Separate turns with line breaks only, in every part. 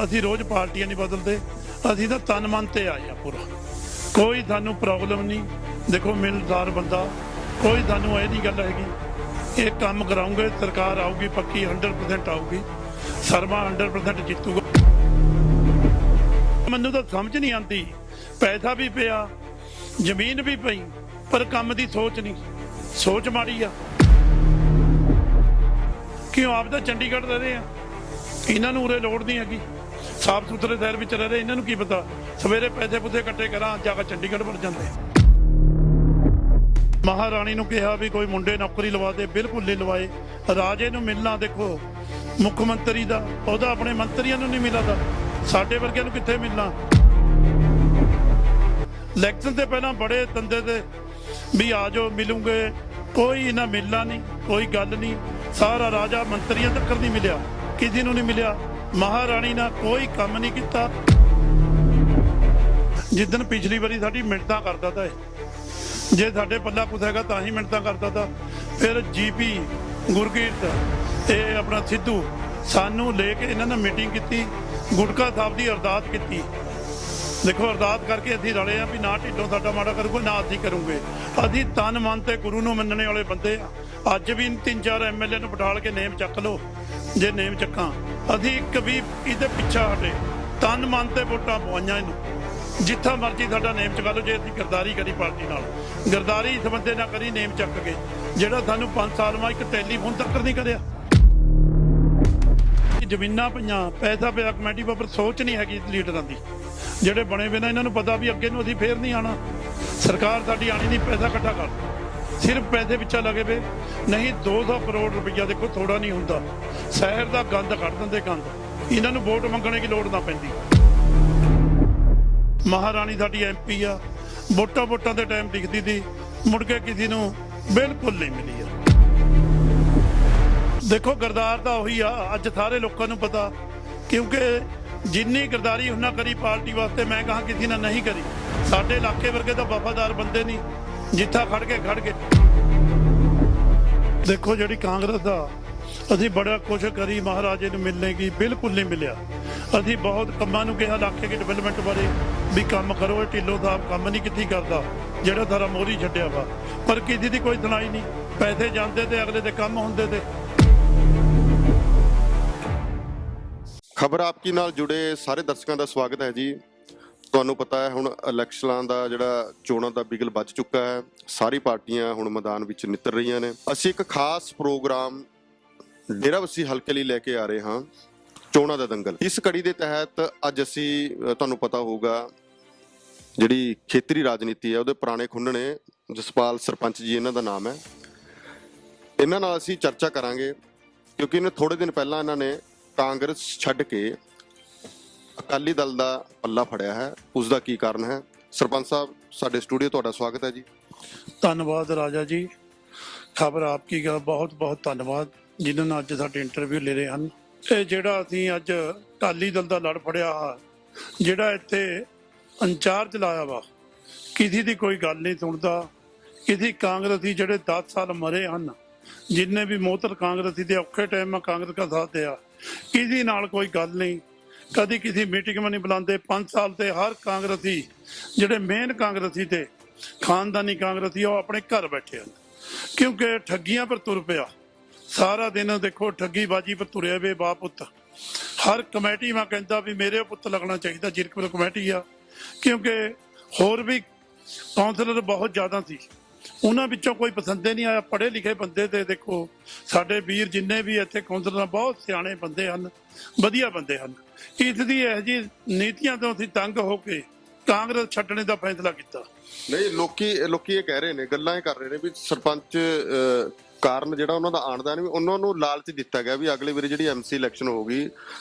ਅਸੀਂ ਰੋਜ਼ ਪਾਰਟੀਆਂ नहीं बदलते, ਅਸੀਂ ਤਾਂ तन मन ते आए पूरा। कोई सानू प्रॉब्लम नहीं, देखो मिलदार बंदा, कोई सानू ये नहीं गल हैगी। ये काम कराऊंगे, सरकार आऊगी पक्की 100% आऊगी, शर्मा 100% जीतूगा। मैनू तो समझ नहीं आती, पैसा भी पिया, जमीन भी पई, पर काम की सोच नहीं, सोच माड़ी आ। क्यों आप तो चंडीगढ़ रह रहे हैं, इन्होंने उरे लोड़ नहीं हैगी, साफ सुथरे शहर में रह रहे, इन्होंने की पता सवेरे पैसे पुसे इकट्ठे करा जाकर चंडीगढ़ बढ़ जाते। महाराणी ने कहा भी कोई मुंडे नौकरी लवा दे, बिल्कुल नहीं लवाए। राजे नूं मिलना देखो मुख्यमंत्री दा ओहदा अपने मंत्रियों नहीं मिला था, साडे वर्गिਆਂ ਨੂੰ कित्थे मिलना। इलैक्शन से पहला बड़े तंदे थे भी आ जाओ मिलूंगे, कोई इन्हें मिलना नहीं, कोई गल नहीं। सारा राजा मंत्रियों तक नहीं मिलिया, किसी को नहीं मिलिया। महाराणी ने कोई काम नहीं किया। जिदन पिछली बारी साडी मिन्नतां करता था, जे साडे पल्ला कुछ हैगा तां ही मिन्नतां करता था। फिर जीपी गुरकीरत ये अपना सिद्धू सानू लेके इन्होंने मीटिंग की, गुटका साहब की अरदास की। देखो अरदास करके असीं रले हैं भी ना ढिड्डों साडा माड़ा करूंगा, ना असीं करूंगे। असीं तन मन ते गुरु नूं मनने वाले बंदे आ। अज भी 3-4 MLA नूं बिठा के नेम चक लो, जे नेम चक्कां असीं एक भी इहदे पिछा हटे, तन मन ते वोटां पवाइयां इहनूं। जिथा मर्जी साडा नेम चका लो, जे असीं गरदारी करी पार्टी नाल, गरदारी इस बंदे नाल करी नेम चक के, जिहड़ा सानूं 5 साल में एक टैलीफोन तक नहीं करिया। जमीनां पईयां, पैसा पिया कमेटी, पर सोच नहीं हैगी लीडरां दी। ਜਿਹੜੇ बने बिना इन्होंने पता भी अगे नूं असीं फेर नहीं आना, सरकार साडी आनी नहीं, पैसा इकट्ठा कर, सिर्फ पैसे पिछा लगे पे। नहीं 200 करोड़ रुपया देखो थोड़ा नहीं हुंदा, शहर का गंद कढ़ दिंदे, गंद। इन्हां नूं वोट मंगणे की लोड़ ना पैंदी। महाराणी साडी MP आ, वोटां के टाइम दिखती थी, मुड़ के किसी नूं बिल्कुल नहीं मिली है। देखो गरदार तो उही आ, अज सारे लोगों नूं पता, क्योंकि जिन्नी गरदारी उन्हें करी पार्टी वास्ते, मैं कहा किसी ने नहीं करी। साडे इलाके वर्गे तो वफादार बंदे नहीं, जिथा खड़ गए। देखो जी कांग्रेस आ, असी बड़ा कोशिश करी महाराजे नूं मिलने की, बिल्कुल नहीं मिलिया। असी बहुत कामां नूं कहा इलाके की डिवेलपमेंट बारे भी काम करो, ढिल्लों साहब काम नहीं किती करता, जिहड़ा सारा मोहरी छड्डिया वा, पर किसी की कोई सुनाई नहीं। पैसे जाते थे, अगले दे काम होंदे थे।
खबर आपकी नाल जुड़े सारे दर्शकों का स्वागत है जी। ਤੁਹਾਨੂੰ पता है हुण इलैक्शनां दा जिहड़ा चोणां दा बिगल बज चुका है, सारी पार्टियां हुण मैदान विच नितर रहीआं ने। असीं एक खास प्रोग्राम डेराबस्सी हलके लई लैके आ रहे हां, चोणां दा दंगल। इस कड़ी दे तहत अज असीं तुहानूं पता होगा जिहड़ी खेतरी राजनीति है उहदे पुराने खुन्नणे जसपाल सरपंच जी इन्हां दा नाम है, इन्हां नाल असीं चर्चा करांगे, क्योंकि इन्हें थोड़े दिन पहलां इन्हां ने कांग्रेस छड्ड के अकाली दल का पल्ला फड़िया है, उसका की कारण है। सरपंच साहब साडे स्टूडियो तुहाडा स्वागत है जी।
धन्यवाद राजा जी, खबर आपकी का बहुत बहुत धन्यवाद जिन्होंने अज साडे इंटरव्यू ले रहे हैं। ये जिहड़ा असीं अज अकाली दल का लड़ फड़िया, जिहड़ा इत्थे इंचार्ज लाया वा, किसी की कोई गल नहीं सुनता। किसी कांग्रेसी जिहड़े 10 साल मरे हैं, जिन्ने भी मोहतर कांग्रेसी के औखे टाइम में कांग्रेस का साथ दिया, किसी नाल कोई गल नहीं, कभी किसी मीटिंग में नहीं बुलाते। 5 साल से हर कांग्रेसी जिहड़े मेन कांग्रेसी थे, खानदानी कांग्रेसी, वो अपने घर बैठे हैं, क्योंकि ठगियां पर तुर पिया। सारा दिन देखो ठगीबाजी पर तुरे वे बाप पुत। हर कमेटी में कहता भी मेरे पुत लगना चाहिए, जिरकपुर कमेटी आ, क्योंकि होर भी कौंसलर बहुत ज़्यादा सी, उन्होंने पिछों कोई पसंदे नहीं आया। पढ़े लिखे बंदे थे, देखो साडे वीर जिन्ने भी इत्थे कौंसलर बहुत सियाणे बंदे हैं, वधिया बंदे हैं। इसदी इहो जी नीतियां तो असीं तंग हो के कांग्रेस छड्डने का फैसला किया।
नहीं लोकी ये कह रहे ने, गल्लां ये कर रहे ने भी सरपंच कारण जिहड़ा उन्हां दा आण दा नहीं, उन्हां नूं लालच दिता गया भी अगले वारी जिहड़ी MC इलैक्शन होगी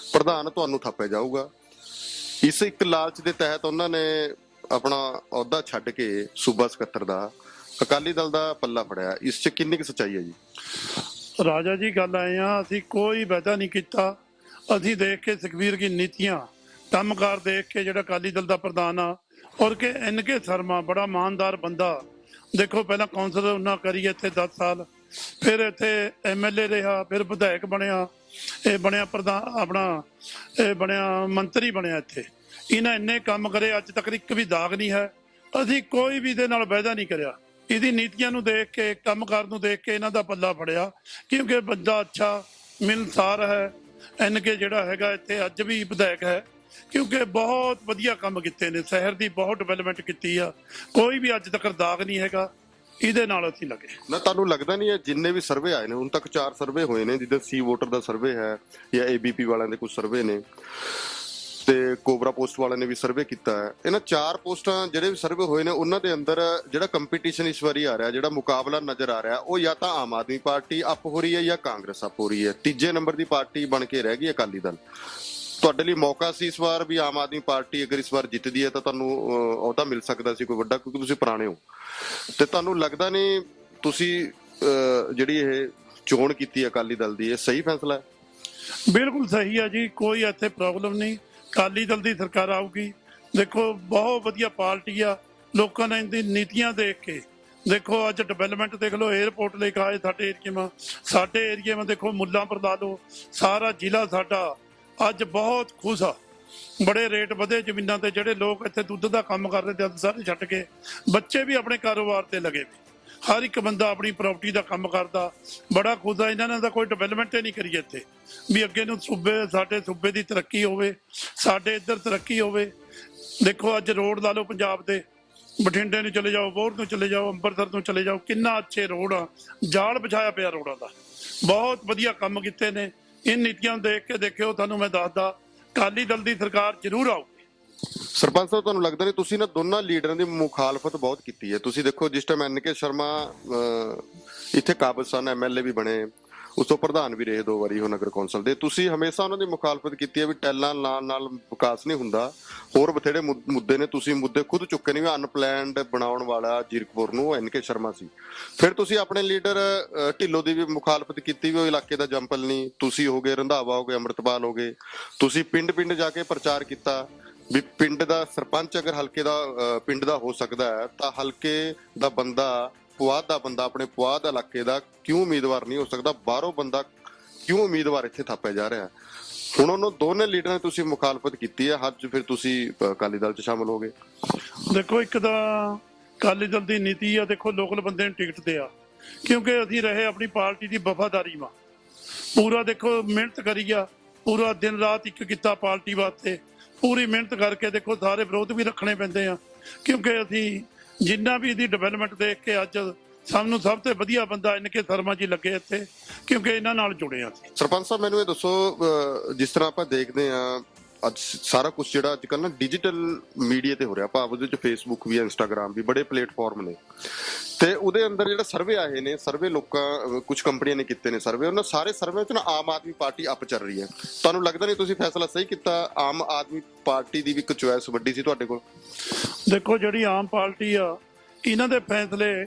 प्रधान तुहानूं थाप्पिया जाऊगा। इस एक लालच के तहत उन्होंने अपना अहुदा छड्ड के सूबा सकत्तर दा अकाली दल का पल्ला फड़िया, इस च किन्नी सच्चाई है जी?
राजा जी गल आए हैं, असीं कोई वादा नहीं किया। असीं देख के सुखबीर की नीतियां कामकार देख के जिहड़ा अकाली दल का प्रधान आ, और के NK शर्मा बड़ा ईमानदार बंदा। देखो पहला कौंसलर उन्हें करी इत्थे 10 साल, ਫਿਰ ਇੱਥੇ MLA ਰਿਹਾ, ਫਿਰ ਵਿਧਾਇਕ ਬਣਿਆ, ਇਹ ਬਣਿਆ ਪ੍ਰਧਾਨ ਆਪਣਾ, ਇਹ ਬਣਿਆ ਮੰਤਰੀ ਬਣਿਆ। ਇੱਥੇ ਇਹਨਾਂ ਇੰਨੇ ਕੰਮ ਕਰੇ, ਅੱਜ ਤੱਕ ਇੱਕ ਵੀ ਦਾਗ ਨਹੀਂ ਹੈ। ਅਸੀਂ ਕੋਈ ਵੀ ਇਹਦੇ ਨਾਲ ਵਾਅਦਾ ਨਹੀਂ ਕਰਿਆ। ਇਹਦੀ ਨੀਤੀਆਂ ਨੂੰ ਦੇਖ ਕੇ, ਕੰਮਕਾਰ ਨੂੰ ਦੇਖ ਕੇ ਇਹਨਾਂ ਦਾ ਪੱਲਾ ਫੜਿਆ, ਕਿਉਂਕਿ ਬੰਦਾ ਅੱਛਾ ਮਿਲਨਸਾਰ ਹੈ। NK ਜਿਹੜਾ ਹੈਗਾ ਇੱਥੇ ਅੱਜ ਵੀ ਵਿਧਾਇਕ ਹੈ, ਕਿਉਂਕਿ ਬਹੁਤ ਵਧੀਆ ਕੰਮ ਕੀਤੇ ਨੇ, ਸ਼ਹਿਰ ਦੀ ਬਹੁਤ ਡਿਵੈਲਪਮੈਂਟ ਕੀਤੀ ਆ। ਕੋਈ ਵੀ ਅੱਜ ਤੱਕ ਦਾਗ ਨਹੀਂ ਹੈਗਾ, ਇਹਦੇ ਨਾਲ ਅਸੀਂ ਲੱਗੇ
ਨਾ। ਤੁਹਾਨੂੰ ਲੱਗਦਾ ਨਹੀਂ ਹੈ ਜਿੰਨੇ ਵੀ ਸਰਵੇ ਆਏ ਨੇ ਹੁਣ ਤੱਕ 4 ਸਰਵੇ ਹੋਏ ਨੇ, ਜਿੱਦਾਂ ਸੀ ਵੋਟਰ ਦਾ ਸਰਵੇ ਹੈ ਜਾਂ ABP ਵਾਲਿਆਂ ਦੇ ਕੁਝ ਸਰਵੇ ਨੇ ਤੇ ਕੋਬਰਾ ਪੋਸਟ ਵਾਲਿਆਂ ਨੇ ਵੀ ਸਰਵੇ ਕੀਤਾ ਹੈ, ਇਹਨਾਂ 4 ਪੋਸਟਾਂ ਜਿਹੜੇ ਵੀ ਸਰਵੇ ਹੋਏ ਨੇ ਉਹਨਾਂ ਦੇ ਅੰਦਰ ਜਿਹੜਾ ਕੰਪੀਟੀਸ਼ਨ ਇਸ ਵਾਰੀ ਆ ਰਿਹਾ, ਜਿਹੜਾ ਮੁਕਾਬਲਾ ਨਜ਼ਰ ਆ ਰਿਹਾ, ਉਹ ਜਾਂ ਤਾਂ ਆਮ ਆਦਮੀ ਪਾਰਟੀ ਅਪ ਹੋ ਰਹੀ ਹੈ ਜਾਂ ਕਾਂਗਰਸ ਅਪ ਹੋ ਰਹੀ ਹੈ। ਤੀਜੇ ਨੰਬਰ ਦੀ ਪਾਰਟੀ ਬਣ ਕੇ ਰਹਿ ਗਈ ਅਕਾਲੀ ਦਲ। ਤੁਹਾਡੇ ਲਈ ਮੌਕਾ ਸੀ ਇਸ ਵਾਰ ਵੀ ਆਮ ਆਦਮੀ ਪਾਰਟੀ ਅਗਰ ਇਸ ਵਾਰ ਜਿੱਤਦੀ ਹੈ ਤਾਂ ਤੁਹਾਨੂੰ ਅਹੁਦਾ ਮਿਲ ਸਕਦਾ ਸੀ ਕੋਈ ਵੱਡਾ, ਕਿਉਂਕਿ ਤੁਸੀਂ ਪੁਰਾਣੇ ਹੋ। ਤੇ ਤੁਹਾਨੂੰ ਲੱਗਦਾ ਨਹੀਂ ਤੁਸੀਂ ਜਿਹੜੀ ਇਹ ਚੋਣ ਕੀਤੀ ਹੈ ਅਕਾਲੀ ਦਲ ਦੀ, ਇਹ ਸਹੀ ਫੈਸਲਾ ਹੈ?
ਬਿਲਕੁਲ ਸਹੀ ਹੈ ਜੀ, ਕੋਈ ਇੱਥੇ ਪ੍ਰੋਬਲਮ ਨਹੀਂ। ਅਕਾਲੀ ਦਲ ਦੀ ਸਰਕਾਰ ਆਊਗੀ। ਦੇਖੋ ਬਹੁਤ ਵਧੀਆ ਪਾਰਟੀ ਆ, ਲੋਕਾਂ ਨੇ ਇਹਦੀ ਨੀਤੀਆਂ ਦੇਖ ਕੇ ਦੇਖੋ ਅੱਜ ਡਿਵੈਲਪਮੈਂਟ ਦੇਖ ਲਓ, 에ਅਰਪੋਰਟ ਲੈ ਕੇ ਆਏ ਸਾਡੇ ਏਰੀਏ ਮਾ ਦੇਖੋ, ਮੁੱਲਾਂਪੁਰ ਲਾ ਲਓ, ਸਾਰਾ ਜ਼ਿਲ੍ਹਾ ਸਾਡਾ ਅੱਜ ਬਹੁਤ ਖੁਸ਼ ਆ। ਬੜੇ ਰੇਟ ਵਧੇ ਜ਼ਮੀਨਾਂ ਤੇ, ਜਿਹੜੇ ਲੋਕ ਇੱਥੇ ਦੁੱਧ ਦਾ ਕੰਮ ਕਰਦੇ ਤੇ ਅੱਜ ਸਾਰੇ ਛੱਡ ਕੇ ਬੱਚੇ ਵੀ ਆਪਣੇ ਕਾਰੋਬਾਰ ਤੇ ਲੱਗੇ ਵੇ। ਹਰ ਇੱਕ ਬੰਦਾ ਆਪਣੀ ਪ੍ਰਾਪਰਟੀ ਦਾ ਕੰਮ ਕਰਦਾ, ਬੜਾ ਖੁਸ਼ ਆ। ਇਹਨਾਂ ਨੇ ਤਾਂ ਕੋਈ ਡਿਵੈਲਪਮੈਂਟ ਹੀ ਨਹੀਂ ਕਰੀ ਇੱਥੇ, ਵੀ ਅੱਗੇ ਨੂੰ ਸਾਡੇ ਸੂਬੇ ਦੀ ਤਰੱਕੀ ਹੋਵੇ, ਸਾਡੇ ਇੱਧਰ ਤਰੱਕੀ ਹੋਵੇ। ਦੇਖੋ ਅੱਜ ਰੋਡ ਲਾ ਲਓ ਪੰਜਾਬ ਦੇ, ਬਠਿੰਡੇ ਨੂੰ ਚਲੇ ਜਾਓ, ਬੋਰ ਨੂੰ ਚਲੇ ਜਾਓ, ਅੰਮ੍ਰਿਤਸਰ ਨੂੰ ਚਲੇ ਜਾਓ, ਕਿੰਨਾ ਅੱਛੇ ਰੋਡ ਆ, ਜਾਲ ਵਿਛਾਇਆ ਪਿਆ ਰੋਡਾਂ ਦਾ। ਬਹੁਤ ਵਧੀਆ ਕੰਮ ਕੀਤੇ ਨੇ। ਇਹ ਨੀਤੀਆਂ ਨੂੰ ਦੇਖ ਕੇ ਦੇਖਿਓ, ਤੁਹਾਨੂੰ ਮੈਂ ਦੱਸਦਾ ਅਕਾਲੀ ਦਲ ਦੀ ਸਰਕਾਰ ਜ਼ਰੂਰ ਆਊਗੀ।
ਸਰਪੰਚ ਸਾਹਿਬ, ਤੁਹਾਨੂੰ ਲੱਗਦਾ ਨਹੀਂ ਤੁਸੀਂ ਨਾ ਦੋਨਾਂ ਲੀਡਰਾਂ ਦੀ ਮੁਖਾਲਫਤ ਬਹੁਤ ਕੀਤੀ ਹੈ? ਤੁਸੀਂ ਦੇਖੋ ਜਿਸ ਟਾਈਮ NK ਸ਼ਰਮਾ ਇੱਥੇ ਕਾਬਜ਼ ਸਨ, MLA ਵੀ ਬਣੇ, ਉਸ ਤੋਂ ਪ੍ਰਧਾਨ ਵੀ ਰਹੇ 2 ਵਾਰੀ ਉਹ ਨਗਰ ਕੌਂਸਲ ਦੇ, ਤੁਸੀਂ ਹਮੇਸ਼ਾ ਉਹਨਾਂ ਦੀ ਮੁਖਾਲਫਤ ਕੀਤੀ ਹੈ ਵੀ ਟੈਲਾਂ ਨਾਲ ਵਿਕਾਸ ਨਹੀਂ ਹੁੰਦਾ। ਹੋਰ ਬਥੇਰੇ ਮੁੱਦੇ ਨੇ, ਤੁਸੀਂ ਮੁੱਦੇ ਖੁਦ ਚੁੱਕੇ ਨੇ ਵੀ ਅਨਪਲੈਨਡ ਬਣਾਉਣ ਵਾਲਾ ਜੀਰਕਪੁਰ ਨੂੰ NK ਸ਼ਰਮਾ ਸੀ। ਫਿਰ ਤੁਸੀਂ ਆਪਣੇ ਲੀਡਰ ਢਿੱਲੋਂ ਦੀ ਵੀ ਮੁਖਾਲਫਤ ਕੀਤੀ ਵੀ ਉਹ ਇਲਾਕੇ ਦਾ ਜੰਪਲ ਨਹੀਂ। ਤੁਸੀਂ ਹੋ ਗਏ ਰੰਧਾਵਾ, ਹੋ ਗਏ ਅੰਮ੍ਰਿਤਪਾਲ, ਹੋ ਗਏ, ਤੁਸੀਂ ਪਿੰਡ ਜਾ ਕੇ ਪ੍ਰਚਾਰ ਕੀਤਾ ਵੀ ਪਿੰਡ ਦਾ ਸਰਪੰਚ ਅਗਰ ਹਲਕੇ ਦਾ ਪਿੰਡ ਦਾ ਹੋ ਸਕਦਾ ਹੈ ਤਾਂ ਹਲਕੇ ਦਾ ਬੰਦਾ, ਪੁਆਧ ਦਾ ਬੰਦਾ, ਆਪਣੇ ਪੁਆਧ ਇਲਾਕੇ ਦਾ ਕਿਉਂ ਉਮੀਦਵਾਰ ਨਹੀਂ ਹੋ ਸਕਦਾ? ਬਾਹਰੋਂ ਬੰਦਾ ਕਿਉਂ ਉਮੀਦਵਾਰ ਇੱਥੇ ਥਾਪਿਆ ਜਾ ਰਿਹਾ? ਹੁਣ ਉਹਨਾਂ ਦੋਨੇ ਲੀਡਰਾਂ ਨੇ ਤੁਸੀਂ ਮੁਖਾਲਫਤ ਕੀਤੀ ਹੈ, ਅੱਜ ਫਿਰ ਤੁਸੀਂ ਅਕਾਲੀ ਦਲ 'ਚ ਸ਼ਾਮਲ ਹੋ ਗਏ।
ਦੇਖੋ ਇੱਕ ਤਾਂ ਅਕਾਲੀ ਦਲ ਦੀ ਨੀਤੀ ਆ, ਦੇਖੋ ਲੋਕਲ ਬੰਦੇ ਨੂੰ ਟਿਕਟ ਦੇ ਆ, ਕਿਉਂਕਿ ਅਸੀਂ ਰਹੇ ਆਪਣੀ ਪਾਰਟੀ ਦੀ ਵਫਾਦਾਰੀ ਮਾ ਪੂਰਾ। ਦੇਖੋ ਮਿਹਨਤ ਕਰੀ ਆ, ਪੂਰਾ ਦਿਨ ਰਾਤ ਇੱਕ ਕੀਤਾ ਪਾਰਟੀ ਵਾਸਤੇ, ਪੂਰੀ ਮਿਹਨਤ ਕਰਕੇ। ਦੇਖੋ ਸਾਰੇ ਵਿਰੋਧ ਵੀ ਰੱਖਣੇ ਪੈਂਦੇ ਆ, ਕਿਉਂਕਿ ਅਸੀਂ ਜਿੰਨਾ ਵੀ ਇਹਦੀ ਡਿਵੈਲਪਮੈਂਟ ਦੇਖ ਕੇ ਅੱਜ ਸਾਨੂੰ ਸਭ ਤੋਂ ਵਧੀਆ ਬੰਦਾ NK ਸ਼ਰਮਾ ਜੀ ਲੱਗੇ ਇੱਥੇ, ਕਿਉਂਕਿ ਇਹਨਾਂ ਨਾਲ ਜੁੜੇ ਆ।
ਸਰਪੰਚ ਸਾਹਿਬ, ਮੈਨੂੰ ਇਹ ਦੱਸੋ, ਜਿਸ ਤਰ੍ਹਾਂ ਆਪਾਂ ਦੇਖਦੇ ਆ ਅੱਜ ਸਾਰਾ ਕੁਝ ਜਿਹੜਾ ਅੱਜ ਕੱਲ੍ਹ ਨਾ ਡਿਜੀਟਲ ਮੀਡੀਆ ਤੇ ਹੋ ਰਿਹਾ, ਭਾਵ ਉਹਦੇ ਵਿੱਚ ਫੇਸਬੁੱਕ ਵੀ, ਇੰਸਟਾਗ੍ਰਾਮ ਵੀ, ਬੜੇ ਪਲੇਟਫਾਰਮ ਨੇ, ਤੇ ਉਹਦੇ ਅੰਦਰ ਜਿਹੜਾ ਸਰਵੇ ਆਏ ਨੇ, ਸਰਵੇ ਲੋਕਾਂ ਕੁਝ ਕੰਪਨੀਆਂ ਨੇ ਕੀਤੇ ਨੇ ਸਰਵੇ, ਉਹਨਾਂ ਸਾਰੇ ਸਰਵੇ ਵਿੱਚ ਨਾ ਆਮ ਆਦਮੀ ਪਾਰਟੀ ਅਪ ਚੱਲ ਰਹੀ ਹੈ। ਤੁਹਾਨੂੰ ਲੱਗਦਾ ਨਹੀਂ ਤੁਸੀਂ ਫੈਸਲਾ ਸਹੀ ਕੀਤਾ? ਆਮ ਆਦਮੀ ਪਾਰਟੀ ਦੀ ਵੀ ਇੱਕ ਚੁਆਇਸ ਵੱਡੀ ਸੀ ਤੁਹਾਡੇ ਕੋਲ।
ਦੇਖੋ ਜਿਹੜੀ ਆਮ ਪਾਰਟੀ ਆ, ਇਹਨਾਂ ਦੇ ਫੈਸਲੇ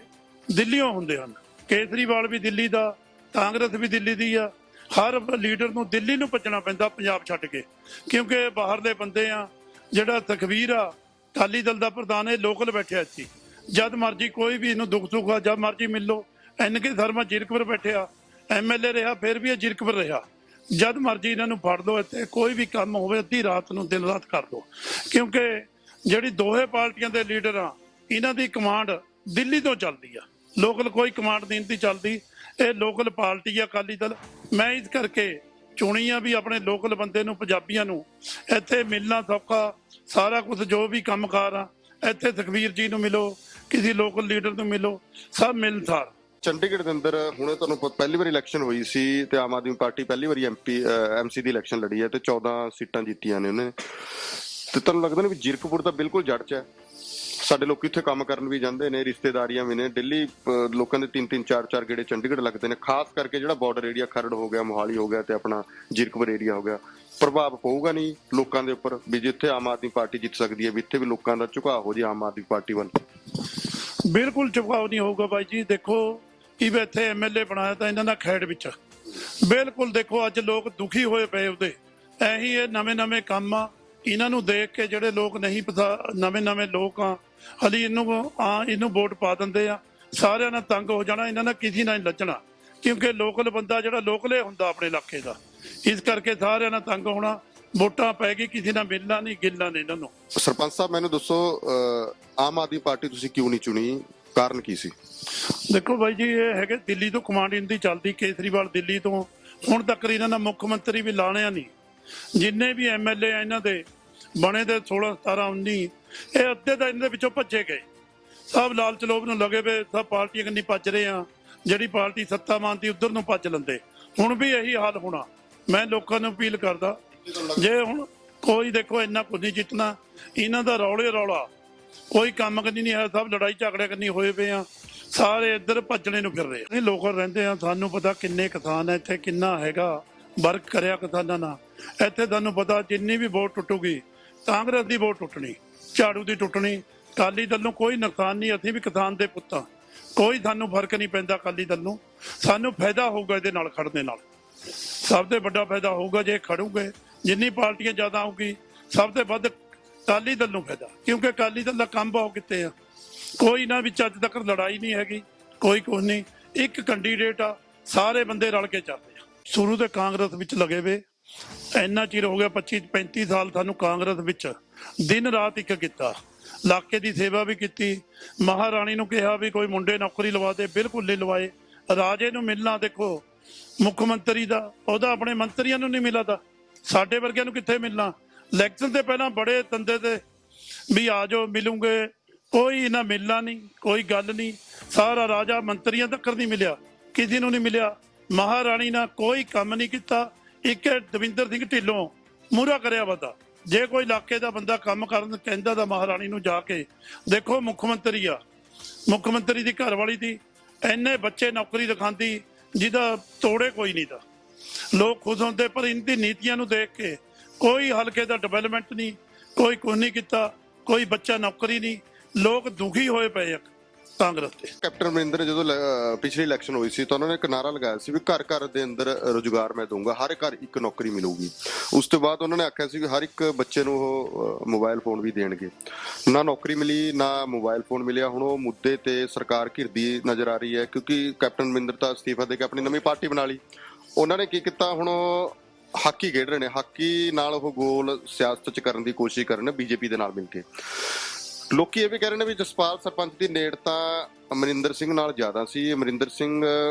ਦਿੱਲੀੋਂ ਹੁੰਦੇ ਹਨ। ਕੇਜਰੀਵਾਲ ਵੀ ਦਿੱਲੀ ਦਾ, ਕਾਂਗਰਸ ਵੀ ਦਿੱਲੀ ਦੀ ਆ। ਹਰ ਲੀਡਰ ਨੂੰ ਦਿੱਲੀ ਨੂੰ ਭੱਜਣਾ ਪੈਂਦਾ ਪੰਜਾਬ ਛੱਡ ਕੇ, ਕਿਉਂਕਿ ਬਾਹਰਲੇ ਬੰਦੇ ਆ। ਜਿਹੜਾ ਤਖਵੀਰ ਆ ਅਕਾਲੀ ਦਲ ਦਾ ਪ੍ਰਧਾਨ, ਇਹ ਲੋਕਲ ਬੈਠਿਆ ਇੱਥੇ, ਜਦ ਮਰਜੀ ਕੋਈ ਵੀ ਇਹਨੂੰ ਦੁੱਖ ਸੁੱਖ ਆ ਜਦ ਮਰਜੀ ਮਿਲ ਲਓ। NK ਸ਼ਰਮਾ ਜੀਰਕਪੁਰ ਬੈਠਿਆ, MLA ਰਿਹਾ, ਫਿਰ ਵੀ ਇਹ ਜੀਰਕਪੁਰ ਰਿਹਾ, ਜਦ ਮਰਜੀ ਇਹਨਾਂ ਨੂੰ ਫੜ ਲਓ। ਇੱਥੇ ਕੋਈ ਵੀ ਕੰਮ ਹੋਵੇ ਅੱਧੀ ਰਾਤ ਨੂੰ ਦਿਨ ਰਾਤ ਕਰ ਲਓ, ਕਿਉਂਕਿ ਜਿਹੜੀ ਦੋਹੇ ਪਾਰਟੀਆਂ ਦੇ ਲੀਡਰ ਆ, ਇਹਨਾਂ ਦੀ ਕਮਾਂਡ ਦਿੱਲੀ ਤੋਂ ਚੱਲਦੀ ਆ, ਲੋਕਲ ਕੋਈ ਕਮਾਂਡ ਨਹੀਂ ਚੱਲਦੀ। ਇਹ ਲੋਕਲ ਪਾਰਟੀ ਆ ਅਕਾਲੀ ਦਲ। ਮੈਂ ਇਸ ਕਰਕੇ ਚੁਣੀ ਆ ਵੀ ਆਪਣੇ ਲੋਕਲ ਬੰਦੇ ਨੂੰ, ਪੰਜਾਬੀਆਂ ਨੂੰ ਇੱਥੇ ਮਿਲਣਾ ਸੌਖਾ। ਸਾਰਾ ਕੁਝ ਜੋ ਵੀ ਕੰਮਕਾਰ ਆ ਇੱਥੇ ਤਖਵੀਰ ਜੀ ਨੂੰ ਮਿਲੋ, ਕਿਸੇ ਲੋਕਲ ਲੀਡਰ ਨੂੰ ਮਿਲੋ, ਸਭ ਮਿਲਣਸਾਰ।
ਚੰਡੀਗੜ੍ਹ ਦੇ ਅੰਦਰ ਹੁਣੇ ਤੁਹਾਨੂੰ ਪਹਿਲੀ ਵਾਰੀ ਇਲੈਕਸ਼ਨ ਹੋਈ ਸੀ ਤੇ ਆਮ ਆਦਮੀ ਪਾਰਟੀ ਪਹਿਲੀ ਵਾਰੀ MC ਦੀ ਇਲੈਕਸ਼ਨ ਲੜੀ ਹੈ ਤੇ 14 ਸੀਟਾਂ ਜਿੱਤੀਆਂ ਨੇ ਉਹਨੇ। ਤੇ ਤੁਹਾਨੂੰ ਲੱਗਦਾ ਨਹੀਂ ਵੀ ਜੀਰਕਪੁਰ ਤਾਂ ਬਿਲਕੁਲ ਜੜ 'ਚ ਹੈ? ਸਾਡੇ ਲੋਕ ਇੱਥੇ ਕੰਮ ਕਰਨ ਵੀ ਜਾਂਦੇ ਨੇ, ਰਿਸ਼ਤੇਦਾਰੀਆਂ ਵੀ ਨੇ, ਦਿੱਲੀ ਲੋਕਾਂ ਦੇ 3-3 4-4 ਗੇੜੇ ਚੰਡੀਗੜ੍ਹ ਲੱਗਦੇ ਨੇ, ਖਾਸ ਕਰਕੇ ਜਿਹੜਾ ਬਾਰਡਰ ਏਰੀਆ ਖਰੜ ਹੋ ਗਿਆ, ਮੋਹਾਲੀ ਹੋ ਗਿਆ ਤੇ ਆਪਣਾ ਜੀਰਕਪੁਰ ਏਰੀਆ ਹੋ ਗਿਆ। ਪ੍ਰਭਾਵ ਪਊਗਾ ਨਹੀਂ ਲੋਕਾਂ ਦੇ ਉੱਪਰ ਵੀ ਜਿੱਥੇ ਆਮ ਆਦਮੀ ਪਾਰਟੀ ਜਿੱਤ ਸਕਦੀ ਹੈ ਵੀ ਇੱਥੇ ਵੀ ਲੋਕਾਂ ਦਾ ਝੁਕਾਅ ਹੋ ਜੇ ਆਮ ਆਦਮੀ ਪਾਰਟੀ ਵੱਲ?
ਬਿਲਕੁਲ ਝੁਕਾਅ ਨਹੀਂ ਹੋਊਗਾ ਬਾਈ ਜੀ। ਦੇਖੋ ਇਹ ਇੱਥੇ MLA ਬਣਾਇਆ ਤਾਂ ਇਹਨਾਂ ਦਾ ਖੈੜ ਵਿੱਚ, ਬਿਲਕੁਲ ਦੇਖੋ ਅੱਜ ਲੋਕ ਦੁਖੀ ਹੋਏ ਪਏ ਉਹਦੇ। ਇਹੀ ਇਹ ਨਵੇਂ ਕੰਮ ਆ, ਇਹਨਾਂ ਨੂੰ ਦੇਖ ਕੇ ਜਿਹੜੇ ਲੋਕ ਨਹੀਂ ਪਤਾ, ਨਵੇਂ ਲੋਕ ਆ ਹਲੀ ਇਹਨੂੰ ਵੋਟ ਪਾ ਦਿੰਦੇ ਆ, ਸਾਰਿਆਂ ਨਾਲ ਤੰਗ ਹੋ ਜਾਣਾ, ਇਹਨਾਂ ਨਾਲ ਕਿਸੇ ਨਾਲ ਨਹੀਂ ਲੱਜਣਾ। ਕਿਉਂਕਿ ਲੋਕਲ ਬੰਦਾ ਜਿਹੜਾ ਲੋਕਲੇ ਹੁੰਦਾ ਆਪਣੇ ਇਲਾਕੇ ਦਾ, ਇਸ ਕਰਕੇ ਸਾਰਿਆਂ ਨਾਲ ਤੰਗ ਹੋਣਾ। ਵੋਟਾਂ ਪੈ ਗਈ, ਕਿਸੇ ਨਾਲ ਮਿਲਣਾ ਨਹੀਂ ਗਿਲਣਾ ਨਹੀਂ ਇਹਨਾਂ ਨੂੰ।
ਸਰਪੰਚ ਸਾਹਿਬ ਮੈਨੂੰ ਦੱਸੋ, ਆਮ ਆਦਮੀ ਪਾਰਟੀ ਤੁਸੀਂ ਕਿਉਂ ਨਹੀਂ ਚੁਣੀ, ਕਾਰਨ ਕੀ ਸੀ?
ਦੇਖੋ ਬਾਈ ਜੀ, ਇਹ ਹੈਗੇ ਦਿੱਲੀ ਤੋਂ ਕਮਾਂਡ ਇੰਦੀ ਚੱਲਦੀ, ਕੇਜਰੀਵਾਲ ਦਿੱਲੀ ਤੋਂ ਹੁਣ ਤੱਕ ਇਹਨਾਂ ਦਾ ਮੁੱਖ ਮੰਤਰੀ ਵੀ ਲਾਣਿਆ ਨਹੀਂ। ਜਿੰਨੇ ਵੀ ਐਮਐਲਏ ਆ ਇਹਨਾਂ ਦੇ ਬਣੇ ਦੇ 16 17 19, ਇਹ ਅੱਧੇ ਤਾਂ ਇਹਨਾਂ ਦੇ ਵਿੱਚੋਂ ਭੱਜੇ ਗਏ। ਸਭ ਲਾਲਚ ਲੋਭ ਨੂੰ ਲਗੇ ਵੇ, ਸਭ ਪਾਰਟੀਆਂ ਕੰਨੀ ਭੱਜ ਰਹੇ ਆ। ਜਿਹੜੀ ਪਾਰਟੀ ਸੱਤਾ ਮਾਨਦੀ ਉਧਰ ਨੂੰ ਭੱਜ ਲੈਂਦੇ। ਹੁਣ ਵੀ ਇਹੀ ਹਾਲ ਹੋਣਾ। ਮੈਂ ਲੋਕਾਂ ਨੂੰ ਅਪੀਲ ਕਰਦਾ, ਜੇ ਹੁਣ ਕੋਈ ਦੇਖੋ ਇੰਨਾ ਕੁਝ ਨਹੀਂ ਜਿੱਤਣਾ, ਇਹਨਾਂ ਦਾ ਰੌਲੇ ਰੌਲਾ ਕੋਈ ਕੰਮ ਕਰਨੀ ਨਹੀਂ ਹੈ। ਸਭ ਲੜਾਈ ਝਗੜੇ ਕਰਨੀ ਹੋਏ ਪਏ ਆ, ਸਾਰੇ ਇੱਧਰ ਭੱਜਣੇ ਨੂੰ ਫਿਰ ਰਹੇ ਆ। ਲੋਕਲ ਰਹਿੰਦੇ ਆ, ਸਾਨੂੰ ਪਤਾ ਕਿੰਨੇ ਕਿਸਾਨ ਆ ਇੱਥੇ, ਕਿੰਨਾ ਹੈਗਾ ਵਰਕ ਕਰਿਆ ਕਿਸਾਨਾਂ ਨਾਲ। ਇੱਥੇ ਤੁਹਾਨੂੰ ਪਤਾ ਜਿੰਨੀ ਵੀ ਵੋਟ ਟੁੱਟੂਗੀ, ਕਾਂਗਰਸ ਦੀ ਵੋਟ ਟੁੱਟਣੀ, ਝਾੜੂ ਦੀ ਟੁੱਟਣੀ, ਅਕਾਲੀ ਦਲ ਨੂੰ ਕੋਈ ਨੁਕਸਾਨ ਨਹੀਂ। ਅਸੀਂ ਵੀ ਕਿਸਾਨ ਦੇ ਪੁੱਤਾਂ, ਕੋਈ ਸਾਨੂੰ ਫਰਕ ਨਹੀਂ ਪੈਂਦਾ ਅਕਾਲੀ ਦਲ ਨੂੰ। ਸਾਨੂੰ ਫਾਇਦਾ ਹੋਊਗਾ ਇਹਦੇ ਨਾਲ ਖੜਨੇ ਨਾਲ, ਸਭ ਤੋਂ ਵੱਡਾ ਫਾਇਦਾ ਹੋਊਗਾ ਜੇ ਖੜੂਗੇ। ਜਿੰਨੀ ਪਾਰਟੀਆਂ ਜ਼ਿਆਦਾ ਆਊਗੀ, ਸਭ ਤੋਂ ਵੱਧ ਅਕਾਲੀ ਦਲ ਨੂੰ ਫਾਇਦਾ, ਕਿਉਂਕਿ ਅਕਾਲੀ ਦਲ ਦਾ ਕੰਮ ਬਹੁਤ ਕੀਤੇ ਆ। ਕੋਈ ਨਾ ਵਿੱਚ ਅੱਜ ਤੱਕ ਲੜਾਈ ਨਹੀਂ ਹੈਗੀ, ਕੋਈ ਕੁਝ ਨਹੀਂ। ਇੱਕ ਕੈਂਡੀਡੇਟ ਆ, ਸਾਰੇ ਬੰਦੇ ਰਲ ਕੇ ਚੱਲਦੇ ਆ। ਸ਼ੁਰੂ ਤੋਂ ਕਾਂਗਰਸ ਵਿੱਚ ਲਗੇ ਵੇ, ਇੰਨਾ ਚਿਰ ਹੋ ਗਿਆ 25 35 ਸਾਲ ਸਾਨੂੰ ਕਾਂਗਰਸ ਵਿੱਚ ਦਿਨ ਰਾਤ ਇੱਕ ਕੀਤਾ। ਇਲਾਕੇ ਦੀ ਸੇਵਾ ਵੀ ਕੀਤੀ। ਮਹਾਰਾਣੀ ਨੂੰ ਕਿਹਾ ਵੀ ਕੋਈ ਮੁੰਡੇ ਨੌਕਰੀ ਲਵਾ ਦੇ, ਬਿਲਕੁਲ ਨਹੀਂ ਲਵਾਏ। ਰਾਜੇ ਨੂੰ ਮਿਲਣਾ ਦੇਖੋ ਮੁੱਖ ਮੰਤਰੀ ਦਾ, ਉਹਦਾ ਆਪਣੇ ਮੰਤਰੀਆਂ ਨੂੰ ਨਹੀਂ ਮਿਲਦਾ, ਸਾਡੇ ਵਰਗਿਆਂ ਨੂੰ ਕਿੱਥੇ ਮਿਲਣਾ। ਇਲੈਕਸ਼ਨ ਤੇ ਪਹਿਲਾਂ ਬੜੇ ਤੰਦੇ ਤੇ ਵੀ ਆ ਜਾਓ ਮਿਲੂਗੇ, ਕੋਈ ਨਾ ਮਿਲਣਾ ਨਹੀਂ, ਕੋਈ ਗੱਲ ਨਹੀਂ। ਸਾਰਾ ਰਾਜਾ ਮੰਤਰੀਆਂ ਤੱਕ ਨਹੀਂ ਮਿਲਿਆ, ਕਿਸੇ ਨੂੰ ਨਹੀਂ ਮਿਲਿਆ। ਮਹਾਰਾਣੀ ਨਾਲ ਕੋਈ ਕੰਮ ਨਹੀਂ ਕੀਤਾ। ਇੱਕ ਦਵਿੰਦਰ ਸਿੰਘ ਢਿੱਲੋਂ ਮੂਹਰਾ ਕਰਿਆ ਬੰਦਾ, ਜੇ ਕੋਈ ਇਲਾਕੇ ਦਾ ਬੰਦਾ ਕੰਮ ਕਰਨ ਕਹਿੰਦਾ ਤਾਂ ਮਹਾਰਾਣੀ ਨੂੰ ਜਾ ਕੇ ਦੇਖੋ। ਮੁੱਖ ਮੰਤਰੀ ਆ, ਮੁੱਖ ਮੰਤਰੀ ਦੀ ਘਰ ਵਾਲੀ ਦੀ ਇੰਨੇ ਬੱਚੇ ਨੌਕਰੀ ਦਿਖਾਉਂਦੀ ਜਿਹਦਾ ਤੋੜੇ ਕੋਈ ਨਹੀਂ। ਤਾਂ ਲੋਕ ਖੁਸ਼ ਹੁੰਦੇ, ਪਰ ਇਨਦੀ ਨੀਤੀਆਂ ਨੂੰ ਦੇਖ ਕੇ ਕੋਈ ਹਲਕੇ ਦਾ ਡਿਵੈਲਪਮੈਂਟ ਨਹੀਂ, ਕੋਈ ਕੁਝ ਨਹੀਂ ਕੀਤਾ, ਕੋਈ ਬੱਚਾ ਨੌਕਰੀ ਨਹੀਂ। ਲੋਕ ਦੁਖੀ ਹੋਏ ਪਏ ਆ ਕਾਂਗਰਸ ਤੇ।
ਕੈਪਟਨ ਅਮਰਿੰਦਰ ਜਦੋਂ ਪਿਛਲੀ ਇਲੈਕਸ਼ਨ ਹੋਈ ਸੀ ਤਾਂ ਉਹਨਾਂ ਨੇ ਇੱਕ ਨਾਰਾ ਲਗਾਇਆ ਸੀ ਵੀ ਘਰ ਘਰ ਦੇ ਅੰਦਰ ਰੁਜ਼ਗਾਰ ਮੈਂ ਦਊਂਗਾ, ਹਰ ਘਰ ਇੱਕ ਨੌਕਰੀ ਮਿਲੂਗੀ। ਉਸ ਤੋਂ ਬਾਅਦ ਉਹਨਾਂ ਨੇ ਆਖਿਆ ਸੀ ਵੀ ਹਰ ਇੱਕ ਬੱਚੇ ਨੂੰ ਉਹ ਮੋਬਾਈਲ ਫੋਨ ਵੀ ਦੇਣਗੇ। ਨਾ ਨੌਕਰੀ ਮਿਲੀ, ਨਾ ਮੋਬਾਈਲ ਫੋਨ ਮਿਲਿਆ। ਹੁਣ ਉਹ ਮੁੱਦੇ ਤੇ ਸਰਕਾਰ ਘਿਰਦੀ ਨਜ਼ਰ ਆ ਰਹੀ ਹੈ, ਕਿਉਂਕਿ ਕੈਪਟਨ ਅਮਰਿੰਦਰ ਤਾਂ ਅਸਤੀਫਾ ਦੇ ਕੇ ਆਪਣੀ ਨਵੀਂ ਪਾਰਟੀ ਬਣਾ ਲਈ। ਉਹਨਾਂ ਨੇ ਕੀ ਕੀਤਾ, ਹੁਣ ਹਾਕੀ ਖੇਡ ਰਹੇ ਨੇ। ਹਾਕੀ ਨਾਲ ਉਹ ਗੋਲ ਸਿਆਸਤ 'ਚ ਕਰਨ ਦੀ ਕੋਸ਼ਿਸ਼ ਕਰ ਰਹੇ ਨੇ ਬੀਜੇਪੀ ਦੇ ਨਾਲ ਮਿਲ ਕੇ। ਲੋਕੀ ਇਹ ਵੀ ਕਹਿ ਰਹੇ ਨੇ ਵੀ ਜਸਪਾਲ ਸਰਪੰਚ ਦੀ ਨੇੜਤਾ ਅਮਰਿੰਦਰ ਸਿੰਘ ਨਾਲ ਜ਼ਿਆਦਾ ਸੀ। ਅਮਰਿੰਦਰ ਸਿੰਘ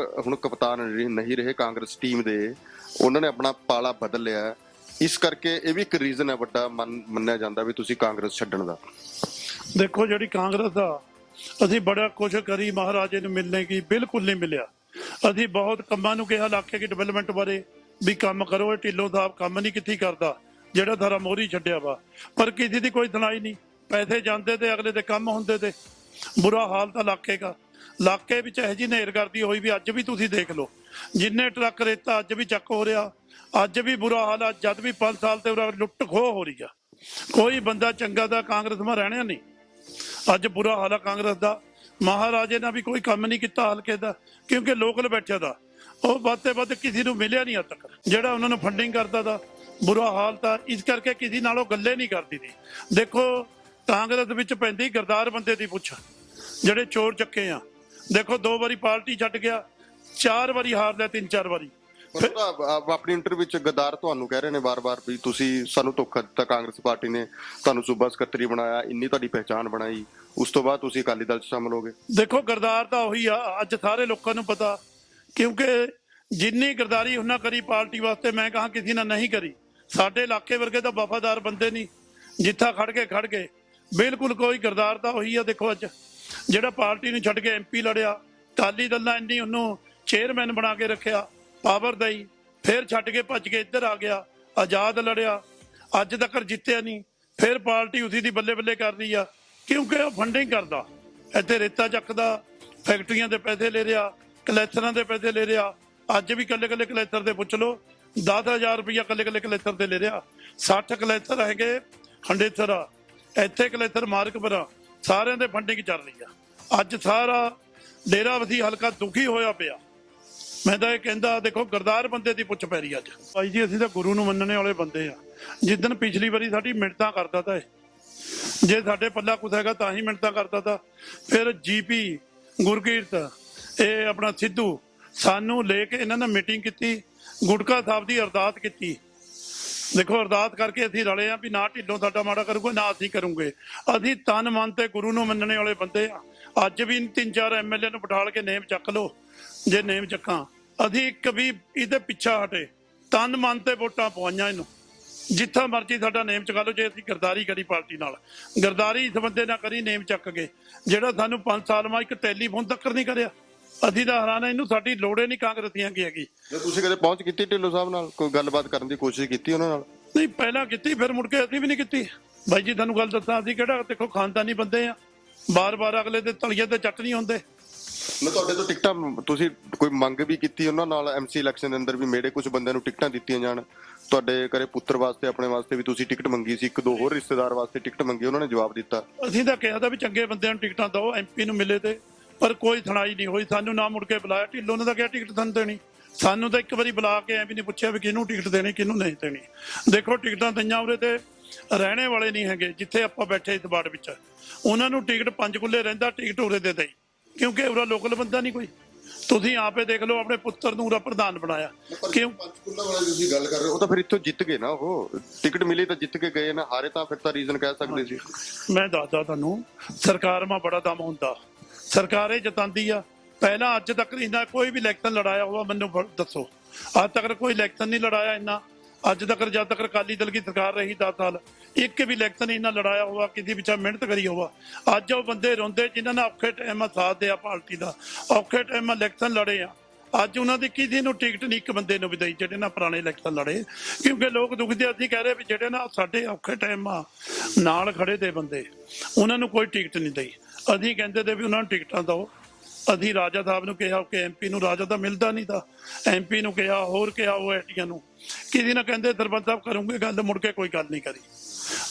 ਹੁਣ ਕਪਤਾਨ ਨਹੀਂ ਰਹੇ ਕਾਂਗਰਸ ਟੀਮ ਦੇ, ਉਹਨਾਂ ਨੇ ਆਪਣਾ ਪਾਲਾ ਬਦਲ ਲਿਆ। ਇਸ ਕਰਕੇ ਇਹ ਵੀ ਇੱਕ ਰੀਜ਼ਨ ਹੈ ਵੱਡਾ ਮੰਨਿਆ ਜਾਂਦਾ ਵੀ ਤੁਸੀਂ ਕਾਂਗਰਸ ਛੱਡਣ ਦਾ।
ਦੇਖੋ ਜਿਹੜੀ ਕਾਂਗਰਸ ਆ, ਅਸੀਂ ਬੜਾ ਕੁਛ ਕਰੀ ਮਹਾਰਾਜੇ ਨੂੰ ਮਿਲਣੇ ਕੀ, ਬਿਲਕੁਲ ਨਹੀਂ ਮਿਲਿਆ। ਅਸੀਂ ਬਹੁਤ ਕੰਮਾਂ ਨੂੰ ਕਿਹਾ ਇਲਾਕੇ ਦੀ ਡਿਵੈਲਪਮੈਂਟ ਬਾਰੇ ਵੀ ਕੰਮ ਕਰੋ। ਇਹ ਢਿੱਲੋਂ ਸਾਹਿਬ ਕੰਮ ਨਹੀਂ ਕਿੱਥੇ ਕਰਦਾ, ਜਿਹੜਾ ਸਾਰਾ ਮੋਹਰੀ ਛੱਡਿਆ ਵਾ, ਪਰ ਕਿਸੇ ਦੀ ਕੋਈ ਸੁਣਾਈ ਨਹੀਂ। ਪੈਸੇ ਜਾਂਦੇ ਤੇ ਅਗਲੇ ਦੇ ਕੰਮ ਹੁੰਦੇ ਤੇ। ਬੁਰਾ ਹਾਲ ਤਾਂ ਇਲਾਕੇ ਦਾ। ਇਲਾਕੇ ਵਿੱਚ ਇਹੋ ਜਿਹੀ ਨੇਰ ਕਰਦੀ ਹੋਈ ਵੀ ਅੱਜ ਵੀ ਤੁਸੀਂ ਦੇਖ ਲਓ, ਜਿੰਨੇ ਟਰੱਕ ਰੇਤਾ ਅੱਜ ਵੀ ਚੱਕ ਹੋ ਰਿਹਾ, ਅੱਜ ਵੀ ਬੁਰਾ ਹਾਲ ਆ। ਜਦ ਵੀ 5 ਸਾਲ ਤੇ ਲੁੱਟ ਖੋਹ ਹੋ ਰਹੀ ਆ, ਕੋਈ ਬੰਦਾ ਚੰਗਾ ਦਾ ਕਾਂਗਰਸ ਮਾ ਰਹਿਣਾ ਨਹੀਂ। ਅੱਜ ਬੁਰਾ ਹਾਲ ਆ ਕਾਂਗਰਸ ਦਾ। ਮਹਾਰਾਜੇ ਨਾਲ ਵੀ ਕੋਈ ਕੰਮ ਨਹੀਂ ਕੀਤਾ ਹਲਕੇ ਦਾ, ਕਿਉਂਕਿ ਲੋਕਲ ਬੈਠਿਆ ਦਾ ਉਹ ਵੱਧ ਤੇ ਵੱਧ ਕਿਸੇ ਨੂੰ ਮਿਲਿਆ ਨਹੀਂ ਅੱਜ ਤੱਕ, ਜਿਹੜਾ ਉਹਨਾਂ ਨੂੰ ਫੰਡਿੰਗ ਕਰਦਾ ਦਾ। ਬੁਰਾ ਹਾਲ ਤਾਂ ਇਸ ਕਰਕੇ ਕਿਸੇ ਨਾਲੋਂ ਗੱਲੇ ਨਹੀਂ ਕਰਦੀ ਸੀ। ਦੇਖੋ ਕਾਂਗਰਸ ਵਿੱਚ ਪੈਂਦੀ ਗਰਦਾਰ ਬੰਦੇ ਦੀ ਪੁੱਛ, ਜਿਹੜੇ ਚੋਰ ਚੱਕੇ ਆ। ਦੇਖੋ 2 ਵਾਰੀ ਪਾਰਟੀ ਛੱਡ ਗਿਆ, 4 ਵਾਰੀ ਹਾਰ ਲਿਆ, 3-4 ਵਾਰੀ।
ਆਪਣੀ ਇੰਟਰਵਿਊ ਵਿੱਚ ਗਦਾਰ ਤੁਹਾਨੂੰ ਕਹਿ ਰਹੇ ਨੇ ਵਾਰ-ਵਾਰ ਵੀ ਤੁਸੀਂ ਸਾਨੂੰ ਧੋਖਾ ਦਿੱਤਾ, ਕਾਂਗਰਸ ਪਾਰਟੀ ਨੇ ਤੁਹਾਨੂੰ ਸੂਬਾ ਸਕੱਤਰੀ ਬਣਾਇਆ, ਇੰਨੀ ਤੁਹਾਡੀ ਪਹਿਚਾਣ ਬਣਾਈ, ਉਸ ਤੋਂ ਬਾਅਦ ਤੁਸੀਂ ਅਕਾਲੀ ਦਲ 'ਚ ਸ਼ਾਮਲ ਹੋ ਗਏ।
ਦੇਖੋ ਗਰਦਾਰ ਤਾਂ ਉਹੀ ਆ, ਅੱਜ ਸਾਰੇ ਲੋਕਾਂ ਨੂੰ ਪਤਾ, ਕਿਉਂਕਿ ਜਿੰਨੀ ਗਰਦਾਰੀ ਉਹਨਾਂ ਕਰੀ ਪਾਰਟੀ ਵਾਸਤੇ, ਮੈਂ ਕਹਾਂ ਕਿਸੇ ਨੇ ਨਹੀਂ ਕਰੀ। ਸਾਡੇ ਇਲਾਕੇ ਵਰਗੇ ਤਾਂ ਵਫਾਦਾਰ ਬੰਦੇ ਨਹੀਂ, ਜਿੱਥਾ ਖੜ ਗਏ ਬਿਲਕੁਲ। ਕੋਈ ਗਰਦਾਰ ਤਾਂ ਉਹੀ ਆ। ਦੇਖੋ ਅੱਜ ਜਿਹੜਾ ਪਾਰਟੀ ਨੂੰ ਛੱਡ ਕੇ MP ਲੜਿਆ, ਅਕਾਲੀ ਦਲ ਨੇ ਇੰਨੀ ਉਹਨੂੰ ਚੇਅਰਮੈਨ ਬਣਾ ਕੇ ਰੱਖਿਆ, ਪਾਵਰ ਦਈ, ਫਿਰ ਛੱਡ ਕੇ ਭੱਜ ਕੇ ਇੱਧਰ ਆ ਗਿਆ, ਆਜ਼ਾਦ ਲੜਿਆ, ਅੱਜ ਤੱਕ ਜਿੱਤਿਆ ਨਹੀਂ। ਫਿਰ ਪਾਰਟੀ ਉਸੇ ਦੀ ਬੱਲੇ ਬੱਲੇ ਕਰ ਰਹੀ ਆ, ਕਿਉਂਕਿ ਉਹ ਫੰਡਿੰਗ ਕਰਦਾ, ਇੱਥੇ ਰੇਤਾ ਚੱਕਦਾ, ਫੈਕਟਰੀਆਂ ਦੇ ਪੈਸੇ ਲੈ ਰਿਹਾ, ਕਲੈਕਟਰਾਂ ਦੇ ਪੈਸੇ ਲੈ ਰਿਹਾ। ਅੱਜ ਵੀ ਕੱਲੇ ਕਲੈਕਟਰ ਦੇ ਪੁੱਛ ਲਓ, 10,000 ਰੁਪਇਆ ਕੱਲੇ ਕਲੈਕਟਰ ਦੇ ਲੈ ਰਿਹਾ। 60 ਕਲੈਕਟਰ ਹੈਗੇ ਹੰਡੇਸਰਾ, ਇੱਥੇ ਕਲੈਕਟਰ ਮਾਰਕਪੁਰਾ, ਸਾਰਿਆਂ ਦੇ ਫੰਡਿੰਗ ਚੱਲ ਰਹੀ ਆ। ਅੱਜ ਸਾਰਾ ਡੇਰਾਬੱਸੀ ਹਲਕਾ ਦੁਖੀ ਹੋਇਆ ਪਿਆ। ਮੈਂ ਤਾਂ ਇਹ ਕਹਿੰਦਾ, ਦੇਖੋ ਗਰਦਾਰ ਬੰਦੇ ਦੀ ਪੁੱਛ ਪੈ ਰਹੀ ਅੱਜ। ਭਾਈ ਜੀ ਅਸੀਂ ਤਾਂ ਗੁਰੂ ਨੂੰ ਮੰਨਣੇ ਵਾਲੇ ਬੰਦੇ ਆ। ਜਿੱਦਣ ਪਿਛਲੀ ਵਾਰੀ ਸਾਡੀ ਮਿੰਨਤਾਂ ਕਰਦਾ ਤਾ, ਜੇ ਸਾਡੇ ਪੱਲਾ ਕੁਛ ਹੈਗਾ ਤਾਂ ਹੀ ਮਿੰਨਤਾਂ ਕਰਦਾ ਤਾ। ਫਿਰ GP ਗੁਰਕੀਰਤ, ਇਹ ਆਪਣਾ ਸਿੱਧੂ, ਸਾਨੂੰ ਲੈ ਕੇ ਇਹਨਾਂ ਨੇ ਮੀਟਿੰਗ ਕੀਤੀ, ਗੁਟਕਾ ਸਾਹਿਬ ਦੀ ਅਰਦਾਸ ਕੀਤੀ। ਦੇਖੋ ਅਰਦਾਸ ਕਰਕੇ ਅਸੀਂ ਰਲੇ ਆ ਵੀ ਨਾ ਢਿੱਲੋਂ ਸਾਡਾ ਮਾੜਾ ਕਰੂਗਾ ਨਾ ਅਸੀਂ ਕਰੂਗੇ। ਅਸੀਂ ਤਨ ਮਨ ਤੇ ਗੁਰੂ ਨੂੰ ਮੰਨਣੇ ਵਾਲੇ ਬੰਦੇ ਆ। ਅੱਜ ਵੀ 3-4 ਐਮਐਲਏ ਨੂੰ ਬਿਠਾਲ ਕੇ ਨੇਮ ਚੱਕ ਲਓ, ਜੇ ਨੇਮ ਚੱਕਾਂ ਅਸੀਂ ਇੱਕ ਵੀ ਇਹਦੇ ਪਿੱਛਾ ਹਟੇ। ਤਨ ਮਨ ਤੇ ਵੋਟਾਂ ਪਵਾਈਆਂ ਇਹਨੂੰ, ਜਿੱਥਾ ਮਰਜ਼ੀ ਸਾਡਾ ਨੇਮ ਚਕਾ ਲਓ। ਜੇ ਅਸੀਂ ਗਰਦਾਰੀ ਕਰੀ ਪਾਰਟੀ ਨਾਲ, ਗਰਦਾਰੀ ਇਸ ਬੰਦੇ ਨਾਲ ਕਰੀ, ਨੇਮ ਚੱਕ ਕੇ ਜਿਹੜਾ ਸਾਨੂੰ 5 ਸਾਲ ਮਾ ਇੱਕ ਟੈਲੀਫੋਨ ਤੱਕ ਨਹੀਂ ਕਰਿਆ। ਅਸੀਂ ਤਾਂ ਹੈਰਾਨ, ਇਹਨੂੰ ਸਾਡੀ ਲੋੜ ਹੀ ਨਹੀਂ ਕਾਂਗਰਸੀਆਂ ਕੀ ਹੈਗੀ।
ਜੇ ਤੁਸੀਂ ਕਦੇ ਪਹੁੰਚ ਕੀਤੀ ਢਿੱਲੋਂ ਸਾਹਿਬ ਨਾਲ, ਕੋਈ ਗੱਲਬਾਤ ਕਰਨ ਦੀ ਕੋਸ਼ਿਸ਼ ਕੀਤੀ ਉਹਨਾਂ ਨਾਲ?
ਨਹੀਂ, ਪਹਿਲਾਂ ਕੀਤੀ, ਫਿਰ ਮੁੜ ਕੇ ਅਸੀਂ ਵੀ ਨਹੀਂ ਕੀਤੀ। ਬਾਈ ਜੀ ਤੁਹਾਨੂੰ ਗੱਲ ਦੱਸਾਂ, ਅਸੀਂ ਕਿਹੜਾ ਦੇਖੋ ਖਾਨਦਾਨੀ ਬੰਦੇ ਆ, ਬਾਰ-ਬਾਰ ਅਗਲੇ ਦੇ ਤਲੀਏ ਤੇ ਚੱਟ ਨਹੀਂ ਹੁੰਦੇ।
ਮੈਂ ਤੁਹਾਡੇ ਤੋਂ ਟਿਕਟਾਂ ਤੁਸੀਂ ਕੋਈ ਮੰਗ ਵੀ ਕੀਤੀ ਉਹਨਾਂ ਨਾਲ? ਐਮਸੀ ਇਲੈਕਸ਼ਨ ਦੇ ਅੰਦਰ ਵੀ ਮੇੜੇ ਕੁਝ ਬੰਦਿਆਂ ਨੂੰ ਟਿਕਟਾਂ ਦਿੱਤੀਆਂ ਜਾਣ, ਤੁਹਾਡੇ ਘਰੇ ਪੁੱਤਰ ਵਾਸਤੇ, ਆਪਣੇ ਵਾਸਤੇ ਵੀ ਤੁਸੀਂ ਟਿਕਟ ਮੰਗੀ ਸੀ, 1-2 ਹੋਰ ਰਿਸ਼ਤੇਦਾਰ ਵਾਸਤੇ ਟਿਕਟ ਮੰਗੀ, ਉਹਨਾਂ ਨੇ ਜਵਾਬ ਦਿੱਤਾ।
ਅਸੀਂ ਤਾਂ ਕਿਹਾ ਤਾਂ ਵੀ ਚੰਗੇ ਬੰਦਿਆਂ ਨੂੰ ਟਿਕਟਾਂ ਦਿਓ, ਐਮਪੀ ਨੂੰ ਮਿਲੇ ਤੇ, ਪਰ ਕੋਈ ਸੁਣਾਈ ਨਹੀਂ ਹੋਈ। ਸਾਨੂੰ ਨਾ ਮੁੜ ਕੇ ਬੁਲਾਇਆ। ਢਿੱਲੋਂ ਨੇ ਤਾਂ ਕਿਹਾ ਟਿਕਟ ਸਾਨੂੰ ਦੇਣੀ, ਸਾਨੂੰ ਤਾਂ ਇੱਕ ਵਾਰੀ ਬੁਲਾ ਕੇ ਐ ਵੀ ਨਹੀਂ ਪੁੱਛਿਆ ਵੀ ਕਿਹਨੂੰ ਟਿਕਟ ਦੇਣੀ ਕਿਹਨੂੰ ਨਹੀਂ ਦੇਣੀ। ਦੇਖੋ ਟਿਕਟਾਂ ਦਈਆਂ, ਉਰੇ ਤੇ ਰਹਿਣੇ ਵਾਲੇ ਨਹੀਂ ਹੈਗੇ ਜਿੱਥੇ ਆਪਾਂ ਬੈਠੇ ਇਸ ਵਾਰਡ ਵਿੱਚ। ਉਹਨਾਂ ਨੂੰ ਟਿਕਟ ਪੰਜਕੁੱਲੇ ਰਹਿੰਦਾ, ਟਿਕਟ ਉਰੇ ਦੇ ਦੇਈ, ਕਿਉਂਕਿ ਉਰਾ ਲੋਕਲ ਬੰਦਾ ਨਹੀਂ ਕੋਈ। ਤੁਸੀਂ ਆਪੇ ਦੇਖ ਲਓ, ਆਪਣੇ ਪੁੱਤਰ ਨੂੰ ਉਰਾ ਪ੍ਰਧਾਨ ਬਣਾਇਆ ਕਿਉਂ?
ਪੰਚਕੂਲਾ ਵਾਲੇ ਤੁਸੀਂ ਗੱਲ ਕਰ ਰਹੇ ਹੋ, ਉਹ ਤਾਂ ਫਿਰ ਇੱਥੋਂ ਜਿੱਤ ਗਏ ਨਾ, ਉਹ ਟਿਕਟ ਮਿਲੀ ਤਾਂ ਜਿੱਤ ਕੇ ਗਏ ਨਾ, ਹਾਰੇ ਤਾਂ ਫਿਰ ਤਾਂ ਰੀਜ਼ਨ ਕਹਿ ਸਕਦੇ ਸੀ।
ਮੈਂ ਦੱਸਦਾ ਤੁਹਾਨੂੰ, ਸਰਕਾਰ ਮਾ ਬੜਾ ਦਮ ਹੁੰਦਾ, ਸਰਕਾਰ ਇਹ ਜਤਾਂਦੀ ਆ। ਪਹਿਲਾਂ ਅੱਜ ਤੱਕ ਇਹਨਾਂ ਕੋਈ ਵੀ ਇਲੈਕਸ਼ਨ ਲੜਾਇਆ ਹੋਵਾ ਮੈਨੂੰ ਦੱਸੋ? ਅੱਜ ਤੱਕ ਕੋਈ ਇਲੈਕਸ਼ਨ ਨਹੀਂ ਲੜਾਇਆ ਇਹਨਾਂ। ਅੱਜ ਤੱਕ ਜਦ ਤੱਕ ਅਕਾਲੀ ਦਲ ਦੀ ਸਰਕਾਰ ਰਹੀ 10 ਸਾਲ, ਇੱਕ ਵੀ ਇਲੈਕਸ਼ਨ ਇਹਨਾਂ ਲੜਾਇਆ ਹੋਵਾ, ਕਿਸੇ ਪਿੱਛੇ ਮਿਹਨਤ ਕਰੀ ਹੋਵਾ। ਅੱਜ ਉਹ ਬੰਦੇ ਰੋਂਦੇ ਜਿਨ੍ਹਾਂ ਨੇ ਔਖੇ ਟਾਈਮ ਸਾਥ ਦਿਆ ਪਾਰਟੀ ਦਾ, ਔਖੇ ਟਾਈਮ ਇਲੈਕਸ਼ਨ ਲੜੇ ਆ। ਅੱਜ ਉਹਨਾਂ ਦੀ ਕਿਸੇ ਨੂੰ ਟਿਕਟ ਨਹੀਂ ਇੱਕ ਬੰਦੇ ਨੂੰ ਵੀ ਦਈ ਜਿਹੜੇ ਨਾ ਪੁਰਾਣੇ ਇਲੈਕਸ਼ਨ ਲੜੇ, ਕਿਉਂਕਿ ਲੋਕ ਦੁਖਦੇ। ਅਸੀਂ ਕਹਿ ਰਹੇ ਵੀ ਜਿਹੜੇ ਨਾ ਸਾਡੇ ਔਖੇ ਟਾਈਮ ਆ ਨਾਲ ਖੜੇ ਦੇ ਬੰਦੇ, ਉਹਨਾਂ ਨੂੰ ਕੋਈ ਟਿਕਟ ਨਹੀਂ ਦਈ। ਅਸੀਂ ਕਹਿੰਦੇ ਤੇ ਵੀ ਉਹਨਾਂ ਨੂੰ ਟਿਕਟਾਂ ਦਿਓ। ਅਸੀਂ ਰਾਜਾ ਸਾਹਿਬ ਨੂੰ ਕਿਹਾ ਕਿ ਐਮਪੀ ਨੂੰ, ਰਾਜਾ ਤਾਂ ਮਿਲਦਾ ਨਹੀਂ ਤਾਂ ਐਮਪੀ ਨੂੰ ਕਿਹਾ, ਹੋਰ ਕਿਹਾ ਉਹ ਐਟੀਆਂ ਨੂੰ, ਕਿਸੇ ਨੇ ਕਹਿੰਦੇ ਸਰਪੰਚ ਸਾਹਿਬ ਕਰੂੰਗੇ ਗੱਲ, ਮੁੜ ਕੇ ਕੋਈ ਗੱਲ ਨਹੀਂ ਕਰੀ,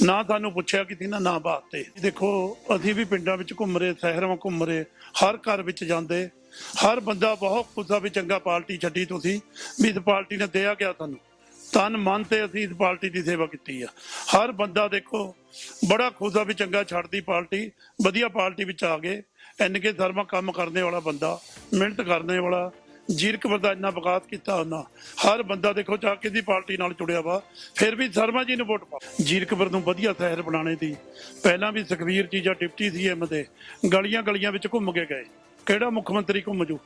ਨਾ ਸਾਨੂੰ ਪੁੱਛਿਆ ਕਿਸੇ ਨੇ, ਨਾ ਬਾਤ ਤੇ। ਦੇਖੋ ਅਸੀਂ ਵੀ ਪਿੰਡਾਂ ਵਿੱਚ ਘੁੰਮ ਰਹੇ, ਸ਼ਹਿਰਾਂ ਵਿੱਚ ਘੁੰਮ ਰਹੇ, ਹਰ ਘਰ ਵਿੱਚ ਜਾਂਦੇ, ਹਰ ਬੰਦਾ ਬਹੁਤ ਖੁਸ਼ ਆ ਵੀ ਚੰਗਾ ਪਾਰਟੀ ਛੱਡੀ ਤੁਸੀਂ, ਵੀ ਇਸ ਪਾਰਟੀ ਨੇ ਦਿਆ ਗਿਆ ਤੁਹਾਨੂੰ। ਤਨ ਮਨ ਤੇ ਅਸੀਂ ਇਸ ਪਾਰਟੀ ਦੀ ਸੇਵਾ ਕੀਤੀ ਆ। ਹਰ ਬੰਦਾ ਦੇਖੋ ਬੜਾ ਖੁਸ਼ ਆ ਵੀ ਚੰਗਾ ਛੱਡਦੀ ਪਾਰਟੀ, ਵਧੀਆ ਪਾਰਟੀ ਵਿੱਚ ਆ ਗਏ। ਐਨਕੇ ਸ਼ਰਮਾ ਕੰਮ ਕਰਨੇ ਵਾਲਾ ਬੰਦਾ, ਮਿਹਨਤ ਕਰਨੇ ਵਾਲਾ, ਜੀਰਕਪੁਰ ਦਾ ਇੰਨਾ ਵਿਕਾਸ ਕੀਤਾ ਉਹਨਾਂ। ਹਰ ਬੰਦਾ ਦੇਖੋ ਚਾਹ ਕਿਹਦੀ ਪਾਰਟੀ ਨਾਲ ਜੁੜਿਆ ਵਾ, ਫਿਰ ਵੀ ਸ਼ਰਮਾ ਜੀ ਨੂੰ ਵੋਟ ਪਾ। ਜੀਰਕਪੁਰ ਨੂੰ ਵਧੀਆ ਸ਼ਹਿਰ ਬਣਾਉਣੇ ਦੀ ਪਹਿਲਾਂ ਵੀ ਸੁਖਬੀਰ ਜੀ ਜਾਂ ਡਿਪਟੀ ਸੀਐਮ ਦੇ ਗਲੀਆਂ ਗਲੀਆਂ ਵਿੱਚ ਘੁੰਮ ਕੇ ਗਏ। ਕਿਹੜਾ ਮੁੱਖ ਮੰਤਰੀ ਘੁੰਮ ਜੂ?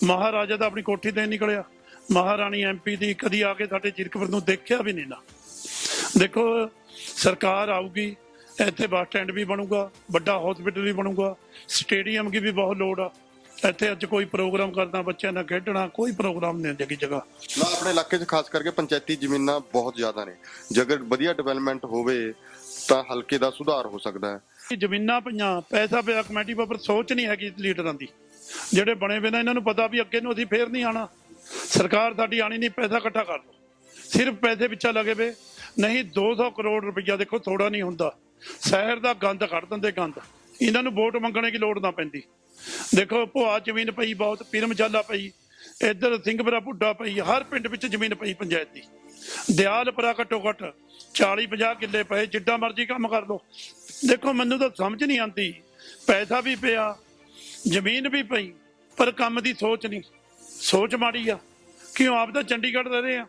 ਮਹਾਰਾਜਾ ਤਾਂ ਆਪਣੀ ਕੋਠੀ ਤੇ ਨਿਕਲਿਆ, ਮਹਾਰਾਣੀ ਐਮਪੀ ਦੀ ਕਦੀ ਆ ਕੇ ਸਾਡੇ ਜੀਰਕਪੁਰ ਨੂੰ ਦੇਖਿਆ ਵੀ ਨਹੀਂ ਨਾ। ਦੇਖੋ ਸਰਕਾਰ ਆਊਗੀ, ਇੱਥੇ ਬੱਸ ਸਟੈਂਡ ਵੀ ਬਣੂਗਾ, ਵੱਡਾ ਹਸਪੀਟਲ ਵੀ ਬਣੂਗਾ, ਸਟੇਡੀਅਮ ਦੀ ਵੀ ਬਹੁਤ ਲੋੜ ਆ। ਇੱਥੇ ਅੱਜ ਕੋਈ ਪ੍ਰੋਗਰਾਮ ਕਰਨਾ, ਬੱਚਿਆਂ ਨਾਲ ਖੇਡਣਾ, ਕੋਈ ਪ੍ਰੋਗਰਾਮ ਨਹੀਂ ਜਗੀ ਜਗ੍ਹਾ
ਨਾ। ਆਪਣੇ ਇਲਾਕੇ 'ਚ ਖਾਸ ਕਰਕੇ ਪੰਚਾਇਤੀ ਜ਼ਮੀਨਾਂ ਬਹੁਤ ਜ਼ਿਆਦਾ ਨੇ, ਜੇਕਰ ਵਧੀਆ ਡਿਵੈਲਪਮੈਂਟ ਹੋਵੇ ਤਾਂ ਹਲਕੇ ਦਾ ਸੁਧਾਰ ਹੋ ਸਕਦਾ ਹੈ।
ਜ਼ਮੀਨਾਂ ਪਈਆਂ, ਪੈਸਾ ਪਿਆ ਕਮੇਟੀ ਪਰ ਸੋਚ ਨਹੀਂ ਹੈਗੀ ਲੀਡਰਾਂ ਦੀ। ਜਿਹੜੇ ਬਣੇ ਵੇ ਨਾ, ਇਹਨਾਂ ਨੂੰ ਪਤਾ ਵੀ ਅੱਗੇ ਨੂੰ ਅਸੀਂ ਫੇਰ ਨਹੀਂ ਆਣਾ, ਸਰਕਾਰ ਸਾਡੀ ਆਣੀ ਨਹੀਂ, ਪੈਸਾ ਇਕੱਠਾ ਕਰ ਲਓ। ਸਿਰਫ ਪੈਸੇ ਪਿੱਛਾ ਲੱਗੇ ਵੇ, ਨਹੀਂ 200 ਕਰੋੜ ਰੁਪਈਆ ਦੇਖੋ ਥੋੜਾ ਨਹੀਂ ਹੁੰਦਾ। ਸ਼ਹਿਰ ਦਾ ਗੰਦ ਕੱਢ ਦਿੰਦੇ, ਗੰਦ। ਇਹਨਾਂ ਨੂੰ ਵੋਟ ਮੰਗਣੇ ਦੀ ਲੋੜ ਨਾ ਪੈਂਦੀ। ਦੇਖੋ ਭੁਆ ਜ਼ਮੀਨ ਪਈ ਬਹੁਤ, ਪਿਰਮਜਾਲਾ ਪਈ, ਇੱਧਰ ਸਿੰਘਪੁਰਾ ਬੁੱਢਾ ਪਈ, ਹਰ ਪਿੰਡ ਵਿੱਚ ਜ਼ਮੀਨ ਪਈ ਪੰਚਾਇਤ ਦੀ। ਦਿਆਲਪੁਰਾ ਘੱਟੋ ਘੱਟ 40-50 ਕਿੱਲੇ ਪਏ, ਜਿੱਦਾਂ ਮਰਜ਼ੀ ਕੰਮ ਕਰ ਲਓ। ਦੇਖੋ ਮੈਨੂੰ ਤਾਂ ਸਮਝ ਨਹੀਂ ਆਉਂਦੀ, ਪੈਸਾ ਵੀ ਪਿਆ, ਜ਼ਮੀਨ ਵੀ ਪਈ, ਪਰ ਕੰਮ ਦੀ ਸੋਚ ਨਹੀਂ। ਸੋਚ ਮਾੜੀ ਆ। ਕਿਉਂ? ਆਪ ਤਾਂ ਚੰਡੀਗੜ੍ਹ ਰਹਿ ਰਹੇ ਆ,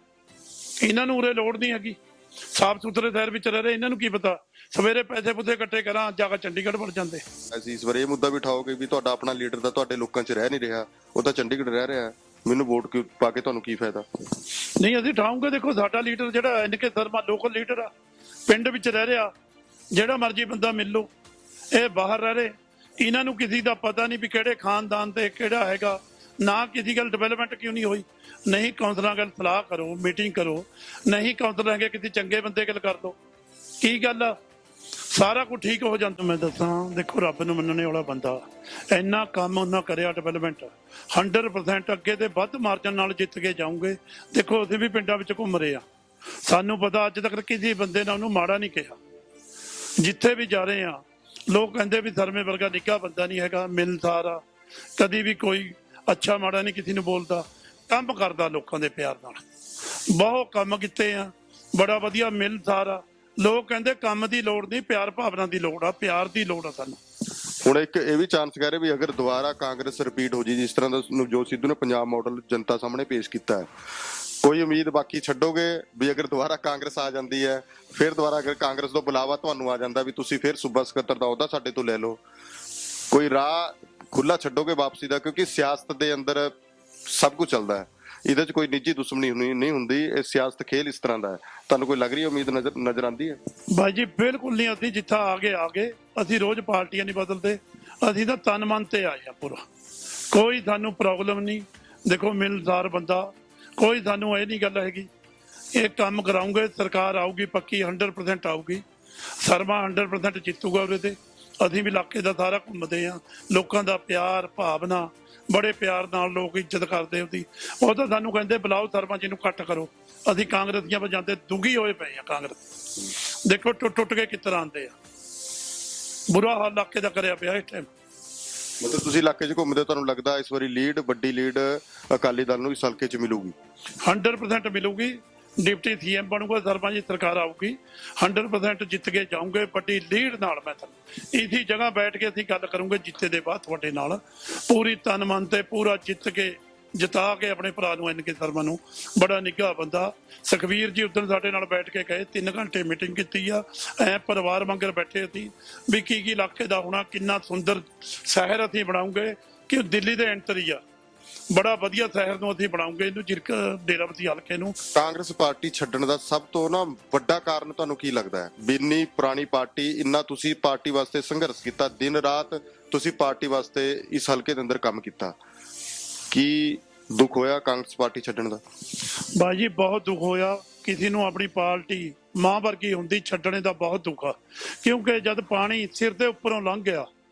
ਇਹਨਾਂ ਨੂੰ ਉਰੇ ਲੋੜ ਨਹੀਂ ਹੈਗੀ। ਸਾਫ ਸੁਥਰੇ ਸ਼ਹਿਰ ਵਿੱਚ ਰਹਿ ਰਹੇ, ਇਹਨਾਂ ਨੂੰ ਕੀ ਪਤਾ ਸਵੇਰੇ ਪੈਸੇ ਪੁੱਤੇ ਇਕੱਠੇ ਕਰਾਂ ਜਾ ਕੇ ਚੰਡੀਗੜ੍ਹ ਵੜ ਜਾਂਦੇ।
ਅਸੀਂ ਇਸ ਵਾਰ ਇਹ ਮੁੱਦਾ ਵੀ ਉਠਾਓਗੇ ਵੀ ਤੁਹਾਡਾ ਆਪਣਾ ਲੀਡਰ ਤਾਂ ਤੁਹਾਡੇ ਲੋਕਾਂ 'ਚ ਰਹਿ ਨਹੀਂ ਰਿਹਾ, ਉਹ ਤਾਂ ਚੰਡੀਗੜ੍ਹ ਰਹਿ ਰਿਹਾ, ਮੈਨੂੰ ਵੋਟ ਕਿਉਂ ਪਾ ਕੇ ਤੁਹਾਨੂੰ ਕੀ ਫਾਇਦਾ?
ਨਹੀਂ ਅਸੀਂ ਉਠਾਉਂਗੇ। ਦੇਖੋ ਸਾਡਾ ਲੀਡਰ ਜਿਹੜਾ ਐਨਕੇ ਸ਼ਰਮਾ ਲੋਕਲ ਲੀਡਰ ਆ, ਪਿੰਡ ਵਿੱਚ ਰਹਿ ਰਿਹਾ, ਜਿਹੜਾ ਮਰਜ਼ੀ ਬੰਦਾ ਮਿਲ ਲਓ। ਇਹ ਬਾਹਰ ਰਹਿ ਰਹੇ, ਇਹਨਾਂ ਨੂੰ ਕਿਸੇ ਦਾ ਪਤਾ ਨਹੀਂ ਵੀ ਕਿਹੜੇ ਖਾਨਦਾਨ ਤੇ ਕਿਹੜਾ ਹੈਗਾ, ਨਾ ਕਿਸੇ ਗੱਲ ਡਿਵੈਲਪਮੈਂਟ ਕਿਉਂ ਨਹੀਂ ਹੋਈ। ਨਹੀਂ ਕਾਉਂਸਲਰਾਂ ਗੱਲ ਸਲਾਹ ਕਰੋ, ਮੀਟਿੰਗ ਕਰੋ, ਨਹੀਂ ਕਾਉਂਸਲਰ ਹੈਗੇ ਕਿਸੇ ਚੰਗੇ ਬੰਦੇ ਗੱਲ ਕਰ ਲਓ। ਕੀ ਗੱਲ ਆ, ਸਾਰਾ ਕੁਝ ਠੀਕ ਹੋ ਜਾਂਦਾ। ਮੈਂ ਦੱਸਾਂ, ਦੇਖੋ ਰੱਬ ਨੂੰ ਮੰਨਣੇ ਵਾਲਾ ਬੰਦਾ, ਇੰਨਾ ਕੰਮ ਉਹਨਾਂ ਕਰਿਆ ਡਿਵੈਲਪਮੈਂਟ 100% ਅੱਗੇ ਤੇ ਵੱਧ ਮਾਰਜਨ ਨਾਲ ਜਿੱਤ ਕੇ ਜਾਊਂਗੇ। ਦੇਖੋ ਅਸੀਂ ਵੀ ਪਿੰਡਾਂ ਵਿੱਚ ਘੁੰਮ ਰਹੇ ਆ, ਸਾਨੂੰ ਪਤਾ ਅੱਜ ਤੱਕ ਕਿਸੇ ਬੰਦੇ ਨੇ ਉਹਨੂੰ ਮਾੜਾ ਨਹੀਂ ਕਿਹਾ। ਜਿੱਥੇ ਵੀ ਜਾ ਰਹੇ ਆ ਲੋਕ ਕਹਿੰਦੇ ਵੀ ਸ਼ਰਮੇ ਵਰਗਾ ਨਿੱਘਾ ਬੰਦਾ ਨਹੀਂ ਹੈਗਾ, ਮਿਲਨਸਾਰ ਆ, ਕਦੀ ਵੀ ਕੋਈ ਅੱਛਾ ਮਾੜਾ ਨਹੀਂ ਕਿਸੇ ਨੂੰ ਬੋਲਦਾ, ਕੰਮ ਕਰਦਾ ਲੋਕਾਂ ਦੇ ਪਿਆਰ ਨਾਲ। ਬਹੁਤ ਕੰਮ ਕੀਤੇ ਆ, ਬੜਾ ਵਧੀਆ ਮਿਲਨਸਾਰ ਆ। ਲੋਕ ਕਹਿੰਦੇ ਕੰਮ ਦੀ ਲੋੜ ਨਹੀਂ, ਪਿਆਰ ਭਾਵਨਾ ਦੀ ਲੋੜ ਆ, ਪਿਆਰ ਦੀ ਲੋੜ ਆ ਸਾਨੂੰ।
ਹੁਣ ਇੱਕ ਇਹ ਵੀ ਚਾਂਸ ਕਹਿ ਰਹੇ ਵੀ ਅਗਰ ਦੁਬਾਰਾ ਕਾਂਗਰਸ ਰਿਪੀਟ ਹੋ ਜੀ ਜਿਸ ਤਰ੍ਹਾਂ ਦਾ ਨਵਜੋਤ ਸਿੱਧੂ ਨੇ ਪੰਜਾਬ ਮਾਡਲ ਜਨਤਾ ਸਾਹਮਣੇ ਪੇਸ਼ ਕੀਤਾ ਹੈ, ਕੋਈ ਉਮੀਦ ਬਾਕੀ ਛੱਡੋਗੇ ਵੀ ਅਗਰ ਦੁਬਾਰਾ ਕਾਂਗਰਸ ਆ ਜਾਂਦੀ ਹੈ, ਫਿਰ ਦੁਬਾਰਾ ਅਗਰ ਕਾਂਗਰਸ ਤੋਂ ਬੁਲਾਵਾ ਤੁਹਾਨੂੰ ਆ ਜਾਂਦਾ ਵੀ ਤੁਸੀਂ ਫਿਰ ਸੂਬਾ ਸਕੱਤਰ ਦਾ ਅਹੁਦਾ ਸਾਡੇ ਤੋਂ ਲੈ ਲਓ, ਕੋਈ ਰਾਹ ਖੁੱਲਾ ਛੱਡੋਗੇ ਵਾਪਸੀ ਦਾ? ਕਿਉਂਕਿ ਸਿਆਸਤ ਦੇ ਅੰਦਰ ਸਭ ਕੁਝ ਚੱਲਦਾ ਹੈ, ਇਹਦੇ 'ਚ ਕੋਈ ਨਿੱਜੀ ਦੁਸ਼ਮਣੀ ਨਹੀਂ ਹੁੰਦੀ, ਇਹ ਸਿਆਸਤ ਖੇਲ ਇਸ ਤਰ੍ਹਾਂ ਦਾ ਹੈ। ਤੁਹਾਨੂੰ ਕੋਈ ਲੱਗ ਰਹੀ ਉਮੀਦ ਨਜ਼ਰ ਆਉਂਦੀ ਹੈ?
ਬਾਈ ਜੀ ਬਿਲਕੁਲ ਨਹੀਂ, ਅਸੀਂ ਜਿੱਥਾ ਆ ਗਏ ਅਸੀਂ ਰੋਜ਼ ਪਾਰਟੀਆਂ ਨਹੀਂ ਬਦਲਦੇ, ਅਸੀਂ ਤਾਂ ਤਨ ਮਨ ਤੇ ਆਏ ਆ ਪੂਰਾ, ਕੋਈ ਸਾਨੂੰ ਪ੍ਰੋਬਲਮ ਨਹੀਂ। ਦੇਖੋ ਮਿਲਦਾਰ ਬੰਦਾ, ਕੋਈ ਸਾਨੂੰ ਇਹ ਨਹੀਂ ਗੱਲ ਹੈਗੀ, ਇਹ ਕੰਮ ਕਰਾਉਂਗੇ, ਸਰਕਾਰ ਆਊਗੀ ਪੱਕੀ 100% ਆਊਗੀ, ਸਰਮਾ 100% ਜਿੱਤੂਗਾ ਉਹਦੇ ਤੇ। ਅਸੀਂ ਵੀ ਇਲਾਕੇ ਦਾ ਸਾਰਾ ਘੁੰਮਦੇ ਆ, ਲੋਕਾਂ ਦਾ ਪਿਆਰ ਭਾਵਨਾ, ਬੜੇ ਪਿਆਰ ਨਾਲ ਲੋਕ ਇੱਜ਼ਤ ਕਰਦੇ ਉਹਦੀ। ਉਹ ਤਾਂ ਸਾਨੂੰ ਕਹਿੰਦੇ ਬੁਲਾਓ ਸਰਮਾ ਜੀ ਨੂੰ ਕੱਟ ਕਰੋ, ਅਸੀਂ ਕਾਂਗਰਸੀਆਂ ਵਜਾਉਂਦੇ ਦੁਖੀ ਹੋਏ ਪਏ ਆ। ਕਾਂਗਰਸ ਦੇਖੋ ਟੁੱਟ ਕੇ ਕਿਸ ਤਰ੍ਹਾਂ ਆਉਂਦੇ ਆ, ਬੁਰਾ ਹਾਲ ਇਲਾਕੇ ਦਾ ਕਰਿਆ ਪਿਆ ਇਸ ਟਾਈਮ।
ਮਤਲਬ ਤੁਸੀਂ ਇਲਾਕੇ 'ਚ ਘੁੰਮਦੇ, ਤੁਹਾਨੂੰ ਲੱਗਦਾ ਇਸ ਵਾਰੀ ਵੱਡੀ ਲੀਡ ਅਕਾਲੀ ਦਲ ਨੂੰ ਇਸ ਹਲਕੇ 'ਚ ਮਿਲੂਗੀ?
100% ਮਿਲੂਗੀ। ਡਿਪਟੀ ਸੀਐਮ ਬਣੂਗਾ, ਸਰਪੰਚ ਦੀ ਸਰਕਾਰ ਆਊਗੀ, 100% ਜਿੱਤ ਕੇ ਜਾਊਂਗੇ ਵੱਡੀ ਲੀਡ ਨਾਲ। ਮੈਂ ਤੁਹਾਨੂੰ ਇसी ਜਗ੍ਹਾ ਬੈਠ ਕੇ ਅਸੀਂ ਗੱਲ ਕਰੂੰਗੇ ਜਿੱਤੇ ਦੇ ਬਾਅਦ ਤੁਹਾਡੇ ਨਾਲ, ਪੂਰੀ ਤਨ ਮਨ ਤੇ ਪੂਰਾ ਜਿਤਾ ਕੇ ਆਪਣੇ ਭਰਾ ਨੂੰ ਐਨ ਕੇ ਸ਼ਰਮਾ ਨੂੰ। ਬੜਾ ਨਿੱਘਾ ਬੰਦਾ ਸੁਖਵੀਰ ਜੀ ਉਦੋਂ ਸਾਡੇ ਨਾਲ ਬੈਠ ਕੇ ਗਏ, 3 ਘੰਟੇ ਮੀਟਿੰਗ ਕੀਤੀ ਆ, ਐ ਪਰਿਵਾਰ ਵਾਂਗਰ ਬੈਠੇ ਅਸੀਂ ਵੀ ਕੀ ਇਲਾਕੇ ਦਾ ਹੋਣਾ, ਕਿੰਨਾ ਸੁੰਦਰ ਸ਼ਹਿਰ ਅਸੀਂ ਬਣਾਉਂਗੇ ਕਿ ਦਿੱਲੀ ਦੇ ਐਂਟਰੀ ਆ, ਬੜਾ ਵਧੀਆ ਸ਼ਹਿਰ ਨੂੰ ਅਸੀਂ ਬਣਾਉਂਗੇ ਇਹਨੂੰ, ਡੇਰਾਬੱਸੀ ਹਲਕੇ ਨੂੰ।
ਕਾਂਗਰਸ ਪਾਰਟੀ ਛੱਡਣ ਦਾ ਸਭ ਤੋਂ ਵੱਡਾ ਕਾਰਨ ਤੁਹਾਨੂੰ ਕੀ ਲੱਗਦਾ ਹੈ? ਇੰਨੀ ਪੁਰਾਣੀ ਪਾਰਟੀ, ਇੰਨਾ ਤੁਸੀਂ ਪਾਰਟੀ ਵਾਸਤੇ ਸੰਘਰਸ਼ ਕੀਤਾ, ਦਿਨ ਰਾਤ ਤੁਸੀਂ ਪਾਰਟੀ ਵਾਸਤੇ ਇਸ ਹਲਕੇ ਦੇ ਅੰਦਰ ਕੰਮ ਕੀਤਾ, ਕੀ ਦੁੱਖ ਹੋਇਆ ਕਾਂਗਰਸ ਪਾਰਟੀ ਛੱਡਣ ਦਾ?
ਬਾਜੀ ਬਹੁਤ ਦੁੱਖ ਹੋਇਆ, ਕਿਸੇ ਨੂੰ ਆਪਣੀ ਪਾਰਟੀ ਮਾਂ ਵਰਗੀ ਹੁੰਦੀ ਛੱਡਣੇ ਦਾ ਬਹੁਤ ਦੁੱਖ ਆ, ਕਿਉਂਕਿ ਜਦ ਪਾਣੀ ਸਿਰ ਦੇ ਉੱਪਰੋਂ ਲੰਘ ਗਿਆ,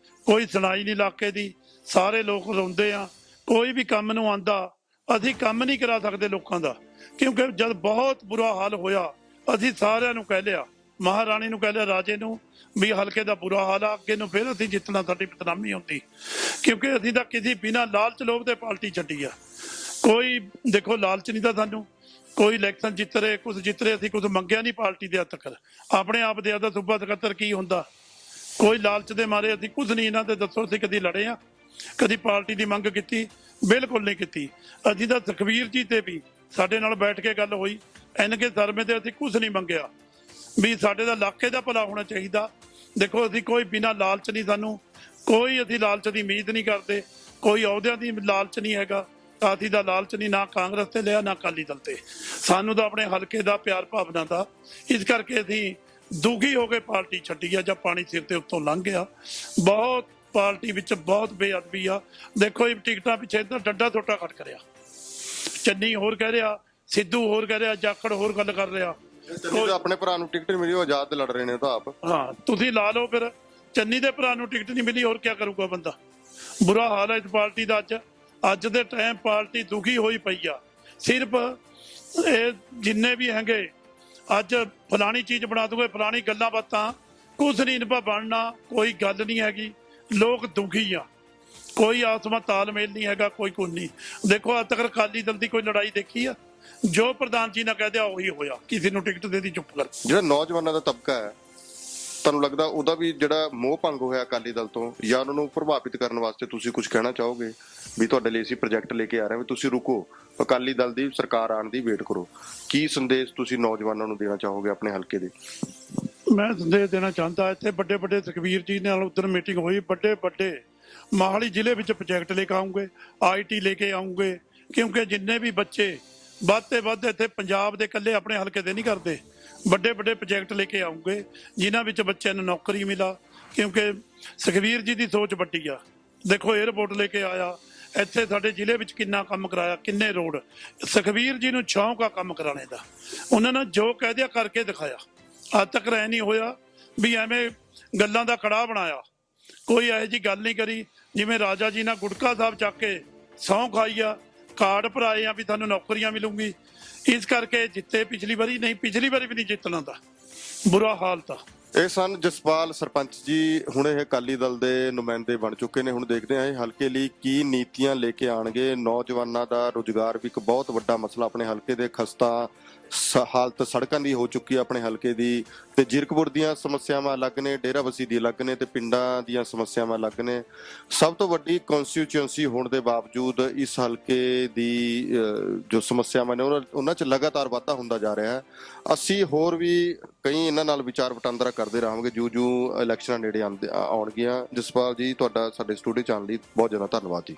ਕੋਈ ਸੁਣਾਈ ਨਹੀਂ ਇਲਾਕੇ ਦੀ, ਸਾਰੇ ਲੋਕ ਰੋਂਦੇ ਆ, ਕੋਈ ਵੀ ਕੰਮ ਨੂੰ ਆਂਦਾ, ਅਸੀਂ ਕੰਮ ਨਹੀਂ ਕਰਾ ਸਕਦੇ ਲੋਕਾਂ ਦਾ, ਕਿਉਂਕਿ ਜਦ ਬਹੁਤ ਬੁਰਾ ਹਾਲ ਹੋਇਆ ਅਸੀਂ ਸਾਰਿਆਂ ਨੂੰ ਕਹਿ ਲਿਆ, ਮਹਾਰਾਣੀ ਨੂੰ ਕਹਿ ਲਿਆ, ਰਾਜੇ ਨੂੰ, ਵੀ ਹਲਕੇ ਦਾ ਬੁਰਾ ਹਾਲ ਆ, ਅੱਗੇ ਨੂੰ ਫਿਰ ਅਸੀਂ ਜਿੱਤਣਾ, ਸਾਡੀ ਬਦਨਾਮੀ ਹੁੰਦੀ, ਕਿਉਂਕਿ ਅਸੀਂ ਤਾਂ ਕਿਸੇ ਬਿਨਾਂ ਲਾਲਚ ਲੋਭ ਦੇ ਪਾਰਟੀ ਛੱਡੀ ਆ। ਕੋਈ ਦੇਖੋ ਲਾਲਚ ਨਹੀਂ ਤਾਂ ਸਾਨੂੰ, ਕੋਈ ਇਲੈਕਸ਼ਨ ਜਿੱਤ ਰਹੇ, ਕੁਝ ਜਿੱਤ ਰਹੇ, ਅਸੀਂ ਕੁਝ ਮੰਗਿਆ ਨਹੀਂ ਪਾਰਟੀ ਦੇ ਹੱਦ ਤੱਕ, ਆਪਣੇ ਆਪ ਦੇ ਆਦਾ ਸੂਬਾ ਸਕੱਤਰ ਕੀ ਹੁੰਦਾ, ਕੋਈ ਲਾਲਚ ਦੇ ਮਾਰੇ ਅਸੀਂ ਕੁਝ ਨਹੀਂ ਇਹਨਾਂ ਤੇ ਦੱਸੋ ਅਸੀਂ ਕਦੀ ਲੜੇ ਆ, ਕਦੀ ਪਾਰਟੀ ਦੀ ਮੰਗ ਕੀਤੀ? ਬਿਲਕੁਲ ਨਹੀਂ ਕੀਤੀ। ਅਸੀਂ ਤਾਂ ਸੁਖਵੀਰ ਜੀ ਤੇ ਵੀ ਸਾਡੇ ਨਾਲ ਬੈਠ ਕੇ ਗੱਲ ਹੋਈ, ਐਨ ਕੇ ਸਰਮੇ ਤੇ ਅਸੀਂ ਕੁਝ ਨਹੀਂ ਮੰਗਿਆ, ਵੀ ਸਾਡੇ ਦਾ ਇਲਾਕੇ ਦਾ ਭਲਾ ਹੋਣਾ ਚਾਹੀਦਾ। ਦੇਖੋ ਅਸੀਂ ਕੋਈ ਬਿਨਾਂ ਲਾਲਚ ਨਹੀਂ, ਸਾਨੂੰ ਕੋਈ ਅਸੀਂ ਲਾਲਚ ਦੀ ਉਮੀਦ ਨਹੀਂ ਕਰਦੇ, ਕੋਈ ਅਹੁਦਿਆਂ ਦੀ ਲਾਲਚ ਨਹੀਂ ਹੈਗਾ, ਅਸੀਂ ਦਾ ਲਾਲਚ ਨਹੀਂ ਨਾ ਕਾਂਗਰਸ ਤੇ ਲਿਆ ਨਾ ਅਕਾਲੀ ਦਲ ਤੇ, ਸਾਨੂੰ ਤਾਂ ਆਪਣੇ ਹਲਕੇ ਦਾ ਪਿਆਰ ਭਾਵਨਾ ਦਾ। ਇਸ ਕਰਕੇ ਅਸੀਂ ਦੁਖੀ ਹੋ ਕੇ ਪਾਰਟੀ ਛੱਡੀ ਆ, ਜਾਂ ਪਾਣੀ ਸਿਰ ਤੇ ਉੱਤੋਂ ਲੰਘ ਗਿਆ। ਬਹੁਤ ਪਾਰਟੀ ਵਿੱਚ ਬਹੁਤ ਬੇਅਦਬੀ ਆ। ਦੇਖੋ ਇਹ ਟਿਕਟਾਂ ਪਿੱਛੇ ਤਾਂ ਡੰਡਾ ਥੋਟਾ ਖੜ ਕਰਿਆ, ਚੰਨੀ ਹੋਰ ਕਹਿ ਰਿਹਾ, ਸਿੱਧੂ ਹੋਰ ਕਹਿ ਰਿਹਾ, ਜਾਖੜ ਹੋਰ ਗੱਲ ਕਰ ਰਿਹਾ।
ਆਪਣੇ ਭਰਾ ਨੂੰ ਟਿਕਟ ਨਹੀਂ ਮਿਲੀ, ਉਹ ਆਜ਼ਾਦ ਲੜ ਰਹੇ ਨੇ ਤਾਂ ਆਪ।
ਹਾਂ ਤੁਸੀਂ ਲਾ ਲਓ ਫਿਰ, ਚੰਨੀ ਦੇ ਭਰਾ ਨੂੰ ਟਿਕਟ ਨਹੀਂ ਮਿਲੀ, ਹੋਰ ਕੀ ਕਰੂਗਾ ਬੰਦਾ? ਬੁਰਾ ਹਾਲ ਹੈ ਇਸ ਪਾਰਟੀ ਦਾ। ਅੱਜ ਦੇ ਟਾਈਮ ਪਾਰਟੀ ਦੁਖੀ ਹੋਈ ਪਈ ਆ। ਸਿਰਫ ਇਹ ਜਿੰਨੇ ਵੀ ਹੈਗੇ ਅੱਜ ਫਲਾਣੀ ਚੀਜ਼ ਬਣਾ ਦੂਗੇ, ਫਲਾਣੀ ਗੱਲਾਂ ਬਾਤਾਂ, ਕੁਛ ਨਹੀਂ ਇਨਪਾ ਬਣਨਾ, ਕੋਈ ਗੱਲ ਨਹੀਂ ਹੈਗੀ, ਲੋਕ ਦੁਖੀ ਆ, ਕੋਈ ਆਸਮਾ ਤਾਲਮੇਲ ਨਹੀਂ ਹੈਗਾ, ਕੋਈ ਨਹੀਂ। ਦੇਖੋ ਅੱਜ ਤੱਕ ਅਕਾਲੀ ਦਲ ਦੀ ਕੋਈ ਲੜਾਈ ਦੇਖੀ ਆ? ਜੋ ਪ੍ਰਧਾਨ ਜੀ ਨੇ ਕਹਿ ਦਿਆ ਉਹੀ ਹੋਇਆ, ਕਿਸੇ ਨੂੰ ਟਿਕਟ ਦੇ ਦੀ ਚੁੱਪ ਕਰ।
ਜਿਹੜਾ ਨੌਜਵਾਨਾਂ ਦਾ ਤਬਕਾ ਹੈ, ਤੁਹਾਨੂੰ ਲੱਗਦਾ ਉਹਦਾ ਵੀ ਜਿਹੜਾ ਮੋਹ ਭੰਗ ਹੋਇਆ ਅਕਾਲੀ ਦਲ ਤੋਂ, ਜਾਂ ਉਹਨਾਂ ਨੂੰ ਪ੍ਰਭਾਵਿਤ ਕਰਨ ਵਾਸਤੇ ਤੁਸੀਂ ਕੁਝ ਕਹਿਣਾ ਚਾਹੋਗੇ ਵੀ ਤੁਹਾਡੇ ਲਈ ਅਸੀਂ ਪ੍ਰੋਜੈਕਟ ਲੈ ਕੇ ਆ ਰਹੇ ਹਾਂ, ਵੀ ਤੁਸੀਂ ਰੁਕੋ, ਅਕਾਲੀ ਦਲ ਦੀ ਸਰਕਾਰ ਆਉਣ ਦੀ ਵੇਟ ਕਰੋ? ਕੀ ਸੰਦੇਸ਼ ਤੁਸੀਂ ਨੌਜਵਾਨਾਂ ਨੂੰ ਦੇਣਾ ਚਾਹੋਗੇ ਆਪਣੇ ਹਲਕੇ ਦੇ?
ਮੈਂ ਸੰਦੇਸ਼ ਦੇਣਾ ਚਾਹੁੰਦਾ, ਇੱਥੇ ਵੱਡੇ ਵੱਡੇ ਸੁਖਵੀਰ ਜੀ ਨਾਲ ਉਧਰ ਮੀਟਿੰਗ ਹੋਈ, ਵੱਡੇ ਮੋਹਾਲੀ ਜ਼ਿਲ੍ਹੇ ਵਿੱਚ ਪ੍ਰੋਜੈਕਟ ਲੈ ਕੇ ਆਉਂਗੇ, IT ਲੈ ਕੇ ਆਉਂਗੇ, ਕਿਉਂਕਿ ਜਿੰਨੇ ਵੀ ਬੱਚੇ ਵੱਧ ਤੇ ਵੱਧ ਇੱਥੇ ਪੰਜਾਬ ਦੇ ਇਕੱਲੇ ਆਪਣੇ ਹਲਕੇ ਦੇ ਨਹੀਂ ਕਰਦੇ, ਵੱਡੇ ਪ੍ਰੋਜੈਕਟ ਲੈ ਕੇ ਆਉਂਗੇ ਜਿਨ੍ਹਾਂ ਵਿੱਚ ਬੱਚਿਆਂ ਨੂੰ ਨੌਕਰੀ ਮਿਲਾ, ਕਿਉਂਕਿ ਸੁਖਵੀਰ ਜੀ ਦੀ ਸੋਚ ਵੱਡੀ ਆ। ਦੇਖੋ 에ਅਰਪੋਰਟ ਲੈ ਕੇ ਆਇਆ, ਇੱਥੇ ਸਾਡੇ ਜ਼ਿਲ੍ਹੇ ਵਿੱਚ ਕਿੰਨਾ ਕੰਮ ਕਰਾਇਆ, ਕਿੰਨੇ ਰੋਡ, ਸੁਖਵੀਰ ਜੀ ਨੂੰ ਸ਼ੌਂਕ ਆ ਕੰਮ ਕਰਾਣੇ ਦਾ, ਉਹਨਾਂ ਨੇ ਜੋ ਕਹਿ ਦਿਆ ਕਰਕੇ ਦਿਖਾਇਆ। ਅੱਜ ਤੱਕ ਰਹਿ ਨਹੀਂ ਹੋਇਆ ਵੀ ਐਵੇਂ ਗੱਲਾਂ ਦਾ ਕੜਾਹ ਬਣਾਇਆ, ਕੋਈ ਇਹੋ ਜਿਹੀ ਗੱਲ ਨਹੀਂ ਕਰੀ। ਜਿਵੇਂ ਰਾਜਾ ਜੀ ਨਾਲ ਗੁਟਕਾ ਸਾਹਿਬ ਚੱਕ ਕੇ ਸਹੁੰ ਖਾਈ ਆ, ਕਾਰਡ ਭਰਾਏ ਆ ਵੀ ਤੁਹਾਨੂੰ ਨੌਕਰੀਆਂ ਮਿਲੂਗੀ, ਇਸ ਕਰਕੇ ਜਿੱਤੇ ਪਿਛਲੀ ਵਾਰੀ ਨਹੀਂ, ਪਿਛਲੀ ਵਾਰੀ ਵੀ ਨਹੀਂ ਜਿੱਤਣਾ ਦਾ, ਬੁਰਾ ਹਾਲ ਤਾਂ।
ਇਹ ਸਨ ਜਸਪਾਲ ਸਰਪੰਚ ਜੀ, ਹੁਣ ਇਹ ਅਕਾਲੀ ਦਲ ਦੇ ਨੁਮਾਇੰਦੇ ਬਣ ਚੁੱਕੇ ਨੇ। ਹੁਣ ਦੇਖਦੇ ਹਾਂ ਇਹ ਹਲਕੇ ਲਈ ਕੀ ਨੀਤੀਆਂ ਲੈ ਕੇ ਆਣਗੇ। ਨੌਜਵਾਨਾਂ ਦਾ ਰੁਜ਼ਗਾਰ ਵੀ ਇੱਕ ਬਹੁਤ ਵੱਡਾ ਮਸਲਾ ਆਪਣੇ ਹਲਕੇ ਦੇ, ਖਸਤਾ ਹਾਲਤ ਸੜਕਾਂ ਦੀ ਹੋ ਚੁੱਕੀ ਹੈ ਆਪਣੇ ਹਲਕੇ ਦੀ, ਤੇ ਜੀਰਕਪੁਰ ਦੀਆਂ ਸਮੱਸਿਆਵਾਂ ਅਲੱਗ ਨੇ, ਡੇਰਾਬੱਸੀ ਦੀ ਅਲੱਗ ਨੇ, ਤੇ ਪਿੰਡਾਂ ਦੀਆਂ ਸਮੱਸਿਆਵਾਂ ਅਲੱਗ ਨੇ। ਸਭ ਤੋਂ ਵੱਡੀ ਕਨਸਟੀਚੁਐਂਸੀ ਹੋਣ ਦੇ ਬਾਵਜੂਦ ਇਸ ਹਲਕੇ ਦੀ ਜੋ ਸਮੱਸਿਆਵਾਂ ਨੇ ਉਹਨਾਂ 'ਚ ਲਗਾਤਾਰ ਵਾਧਾ ਹੁੰਦਾ ਜਾ ਰਿਹਾ ਹੈ। ਅਸੀਂ ਹੋਰ ਵੀ ਕਈ ਇਹਨਾਂ ਨਾਲ ਵਿਚਾਰ ਵਟਾਂਦਰਾ ਕਰਦੇ ਰਹਾਂਗੇ ਜਿਉਂ ਇਲੈਕਸ਼ਨਾਂ ਨੇੜੇ ਆਉਣਗੀਆਂ। ਜਸਪਾਲ ਜੀ, ਤੁਹਾਡਾ ਸਾਡੇ ਸਟੂਡੀਓ 'ਚ ਆਉਣ ਲਈ ਬਹੁਤ ਜ਼ਿਆਦਾ ਧੰਨਵਾਦ ਜੀ।